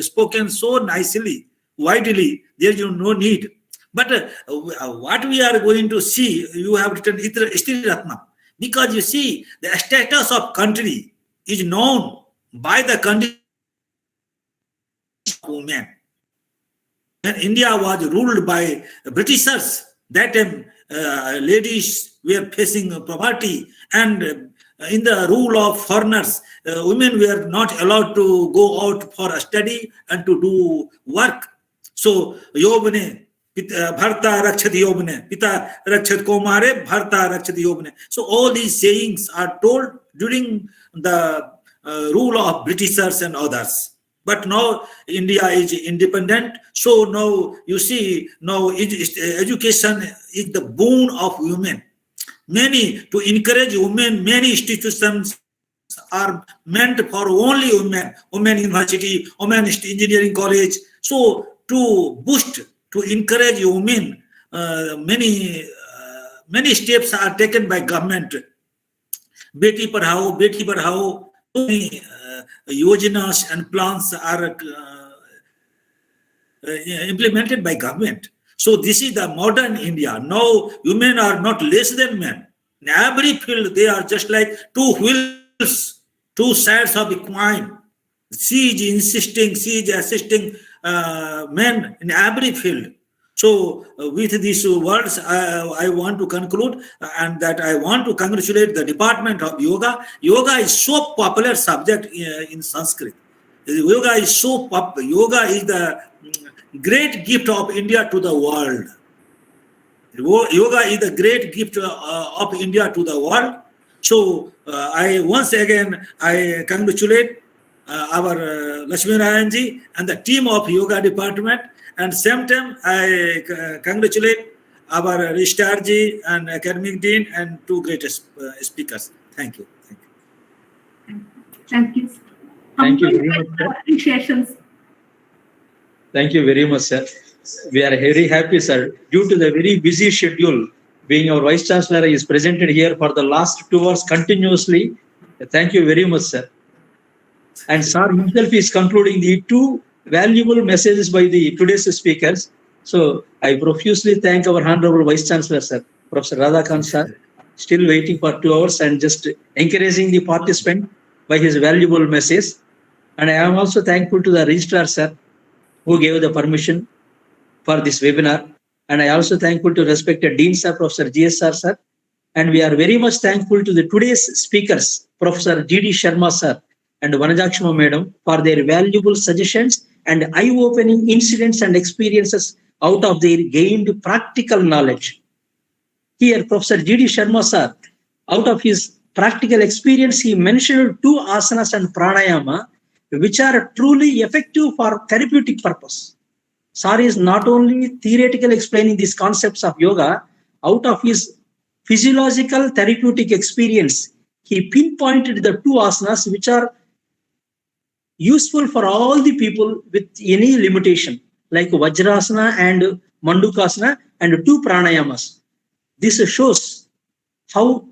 spoken so nicely, widely. There is no need. But what we are going to see, you have written Istri Ratnam. Because you see, the status of country is known by the condition of women. When India was ruled by Britishers, that time ladies were facing poverty, and in the rule of foreigners, women were not allowed to go out for a study and to do work. So, Yobne, Bharta Rakshati Yobne, Pita Rakshat Komare, Bharta Rakshati Yobne. So, all these sayings are told during the rule of Britishers and others. But now India is independent. So now you see, now education is the boon of women. To encourage women, many institutions are meant for only women. Women university, women engineering college. So to boost, to encourage women, many steps are taken by government. Beti Padhao, many yojanas and plans are implemented by government. So this is the modern India. Now women are not less than men. In every field, they are just like two wheels, two sides of a coin. She is insisting, she is assisting men in every field. So with these words, I want to conclude, and that I want to congratulate the Department of Yoga. Yoga is so popular subject in Sanskrit. Yoga is so popular. Yoga is the great gift of India to the world. Yoga is the great gift of India to the world. So I once again, I congratulate our Lakshmi Narayan ji and the team of Yoga Department. And same time, I congratulate our Registrar ji and Academic Dean and two greatest speakers. Thank you. Thank you. Thank you very much, sir. Appreciations. Thank you very much, sir. We are very happy, sir. Due to the very busy schedule, being our Vice Chancellor is presented here for the last 2 hours continuously. Thank you very much, sir. And sir himself is concluding the 2 valuable messages by the today's speakers. So I profusely thank our Honorable Vice Chancellor, sir, Professor Radhakant, sir, still waiting for 2 hours and just encouraging the participant by his valuable message. And I am also thankful to the Registrar, sir, who gave the permission for this webinar. And I also thankful to respected Dean, sir, Professor GSR, sir. And we are very much thankful to the today's speakers, Professor G.D. Sharma, sir, and Vanajakshma Madam, for their valuable suggestions and eye-opening incidents and experiences out of their gained practical knowledge. Here, Professor G.D. Sharma, sir, out of his practical experience, he mentioned 2 asanas and pranayama, which are truly effective for therapeutic purpose. Sir is not only theoretically explaining these concepts of yoga, out of his physiological therapeutic experience, he pinpointed the 2 asanas which are useful for all the people with any limitation, like Vajrasana and Mandukasana, and 2 pranayamas. This shows how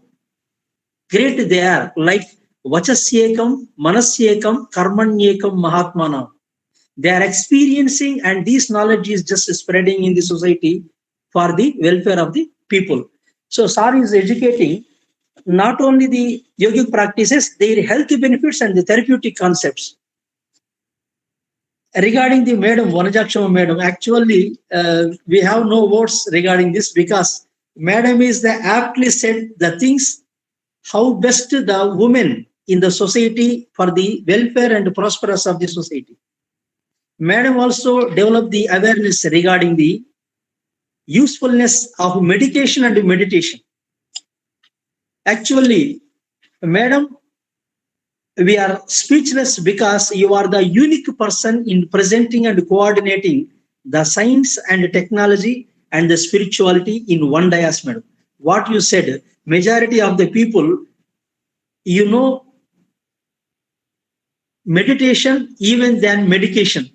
great they are, like Vachasyekam, Manasyekam, Karmanyekam, Mahatmanam. They are experiencing, and this knowledge is just spreading in the society for the welfare of the people. So Sir is educating not only the yogic practices, their health benefits and the therapeutic concepts. Regarding the Madam, Vanajakshama Madam, actually we have no words regarding this, because Madam is the aptly said the things how best the women in the society for the welfare and prosperous of the society. Madam also developed the awareness regarding the usefulness of medication and meditation. Actually, Madam, we are speechless because you are the unique person in presenting and coordinating the science and technology and the spirituality in one dais, Madam. What you said, majority of the people, you know, meditation even than medication.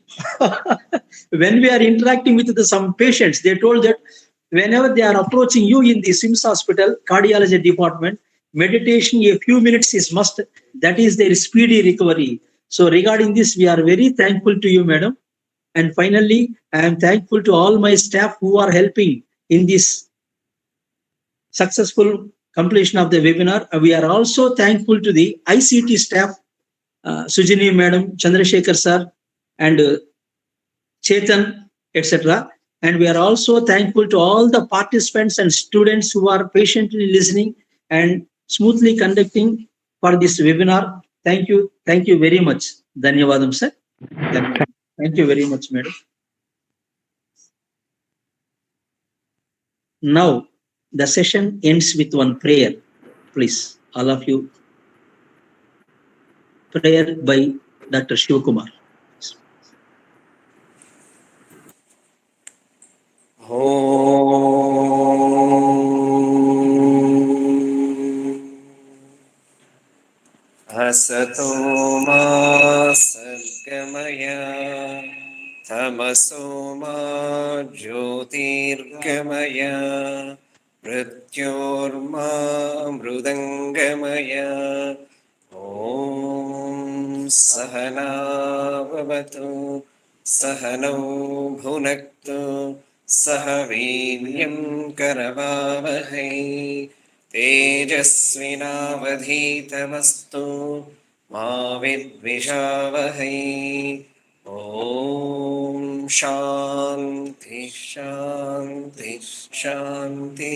When we are interacting with some patients, they told that whenever they are approaching you in the SIMS hospital, cardiology department, meditation a few minutes is must. That is their speedy recovery. So regarding this, we are very thankful to you, Madam. And finally, I am thankful to all my staff who are helping in this successful completion of the webinar. We are also thankful to the ICT staff, Sujini Madam, Chandrasekhar sir, and Chetan, etc. And we are also thankful to all the participants and students who are patiently listening and smoothly conducting for this webinar. Thank you. Thank you very much. Dhanyavadam, sir. Thank you very much, Madam. Now, the session ends with one prayer. Please, all of you. Prayer by Dr. Shivakumar. Asato ma sargamaya tamaso ma jyotirgamaya mrityorma mrudangamaya. Om Sahana Bhavatu Sahanau Bhunaktu Sahaviryam Karavavahai Tejasvinavadhitamastu Ma Vidvishavahai. Om Shanti Shanti Shanti.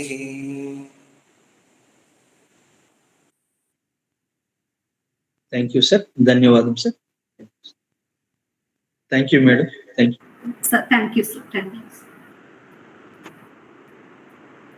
Thank you, sir. Dhanyavadam, sir. Thank you, Madam. Thank you. Sir, thank you, sir. Thank you.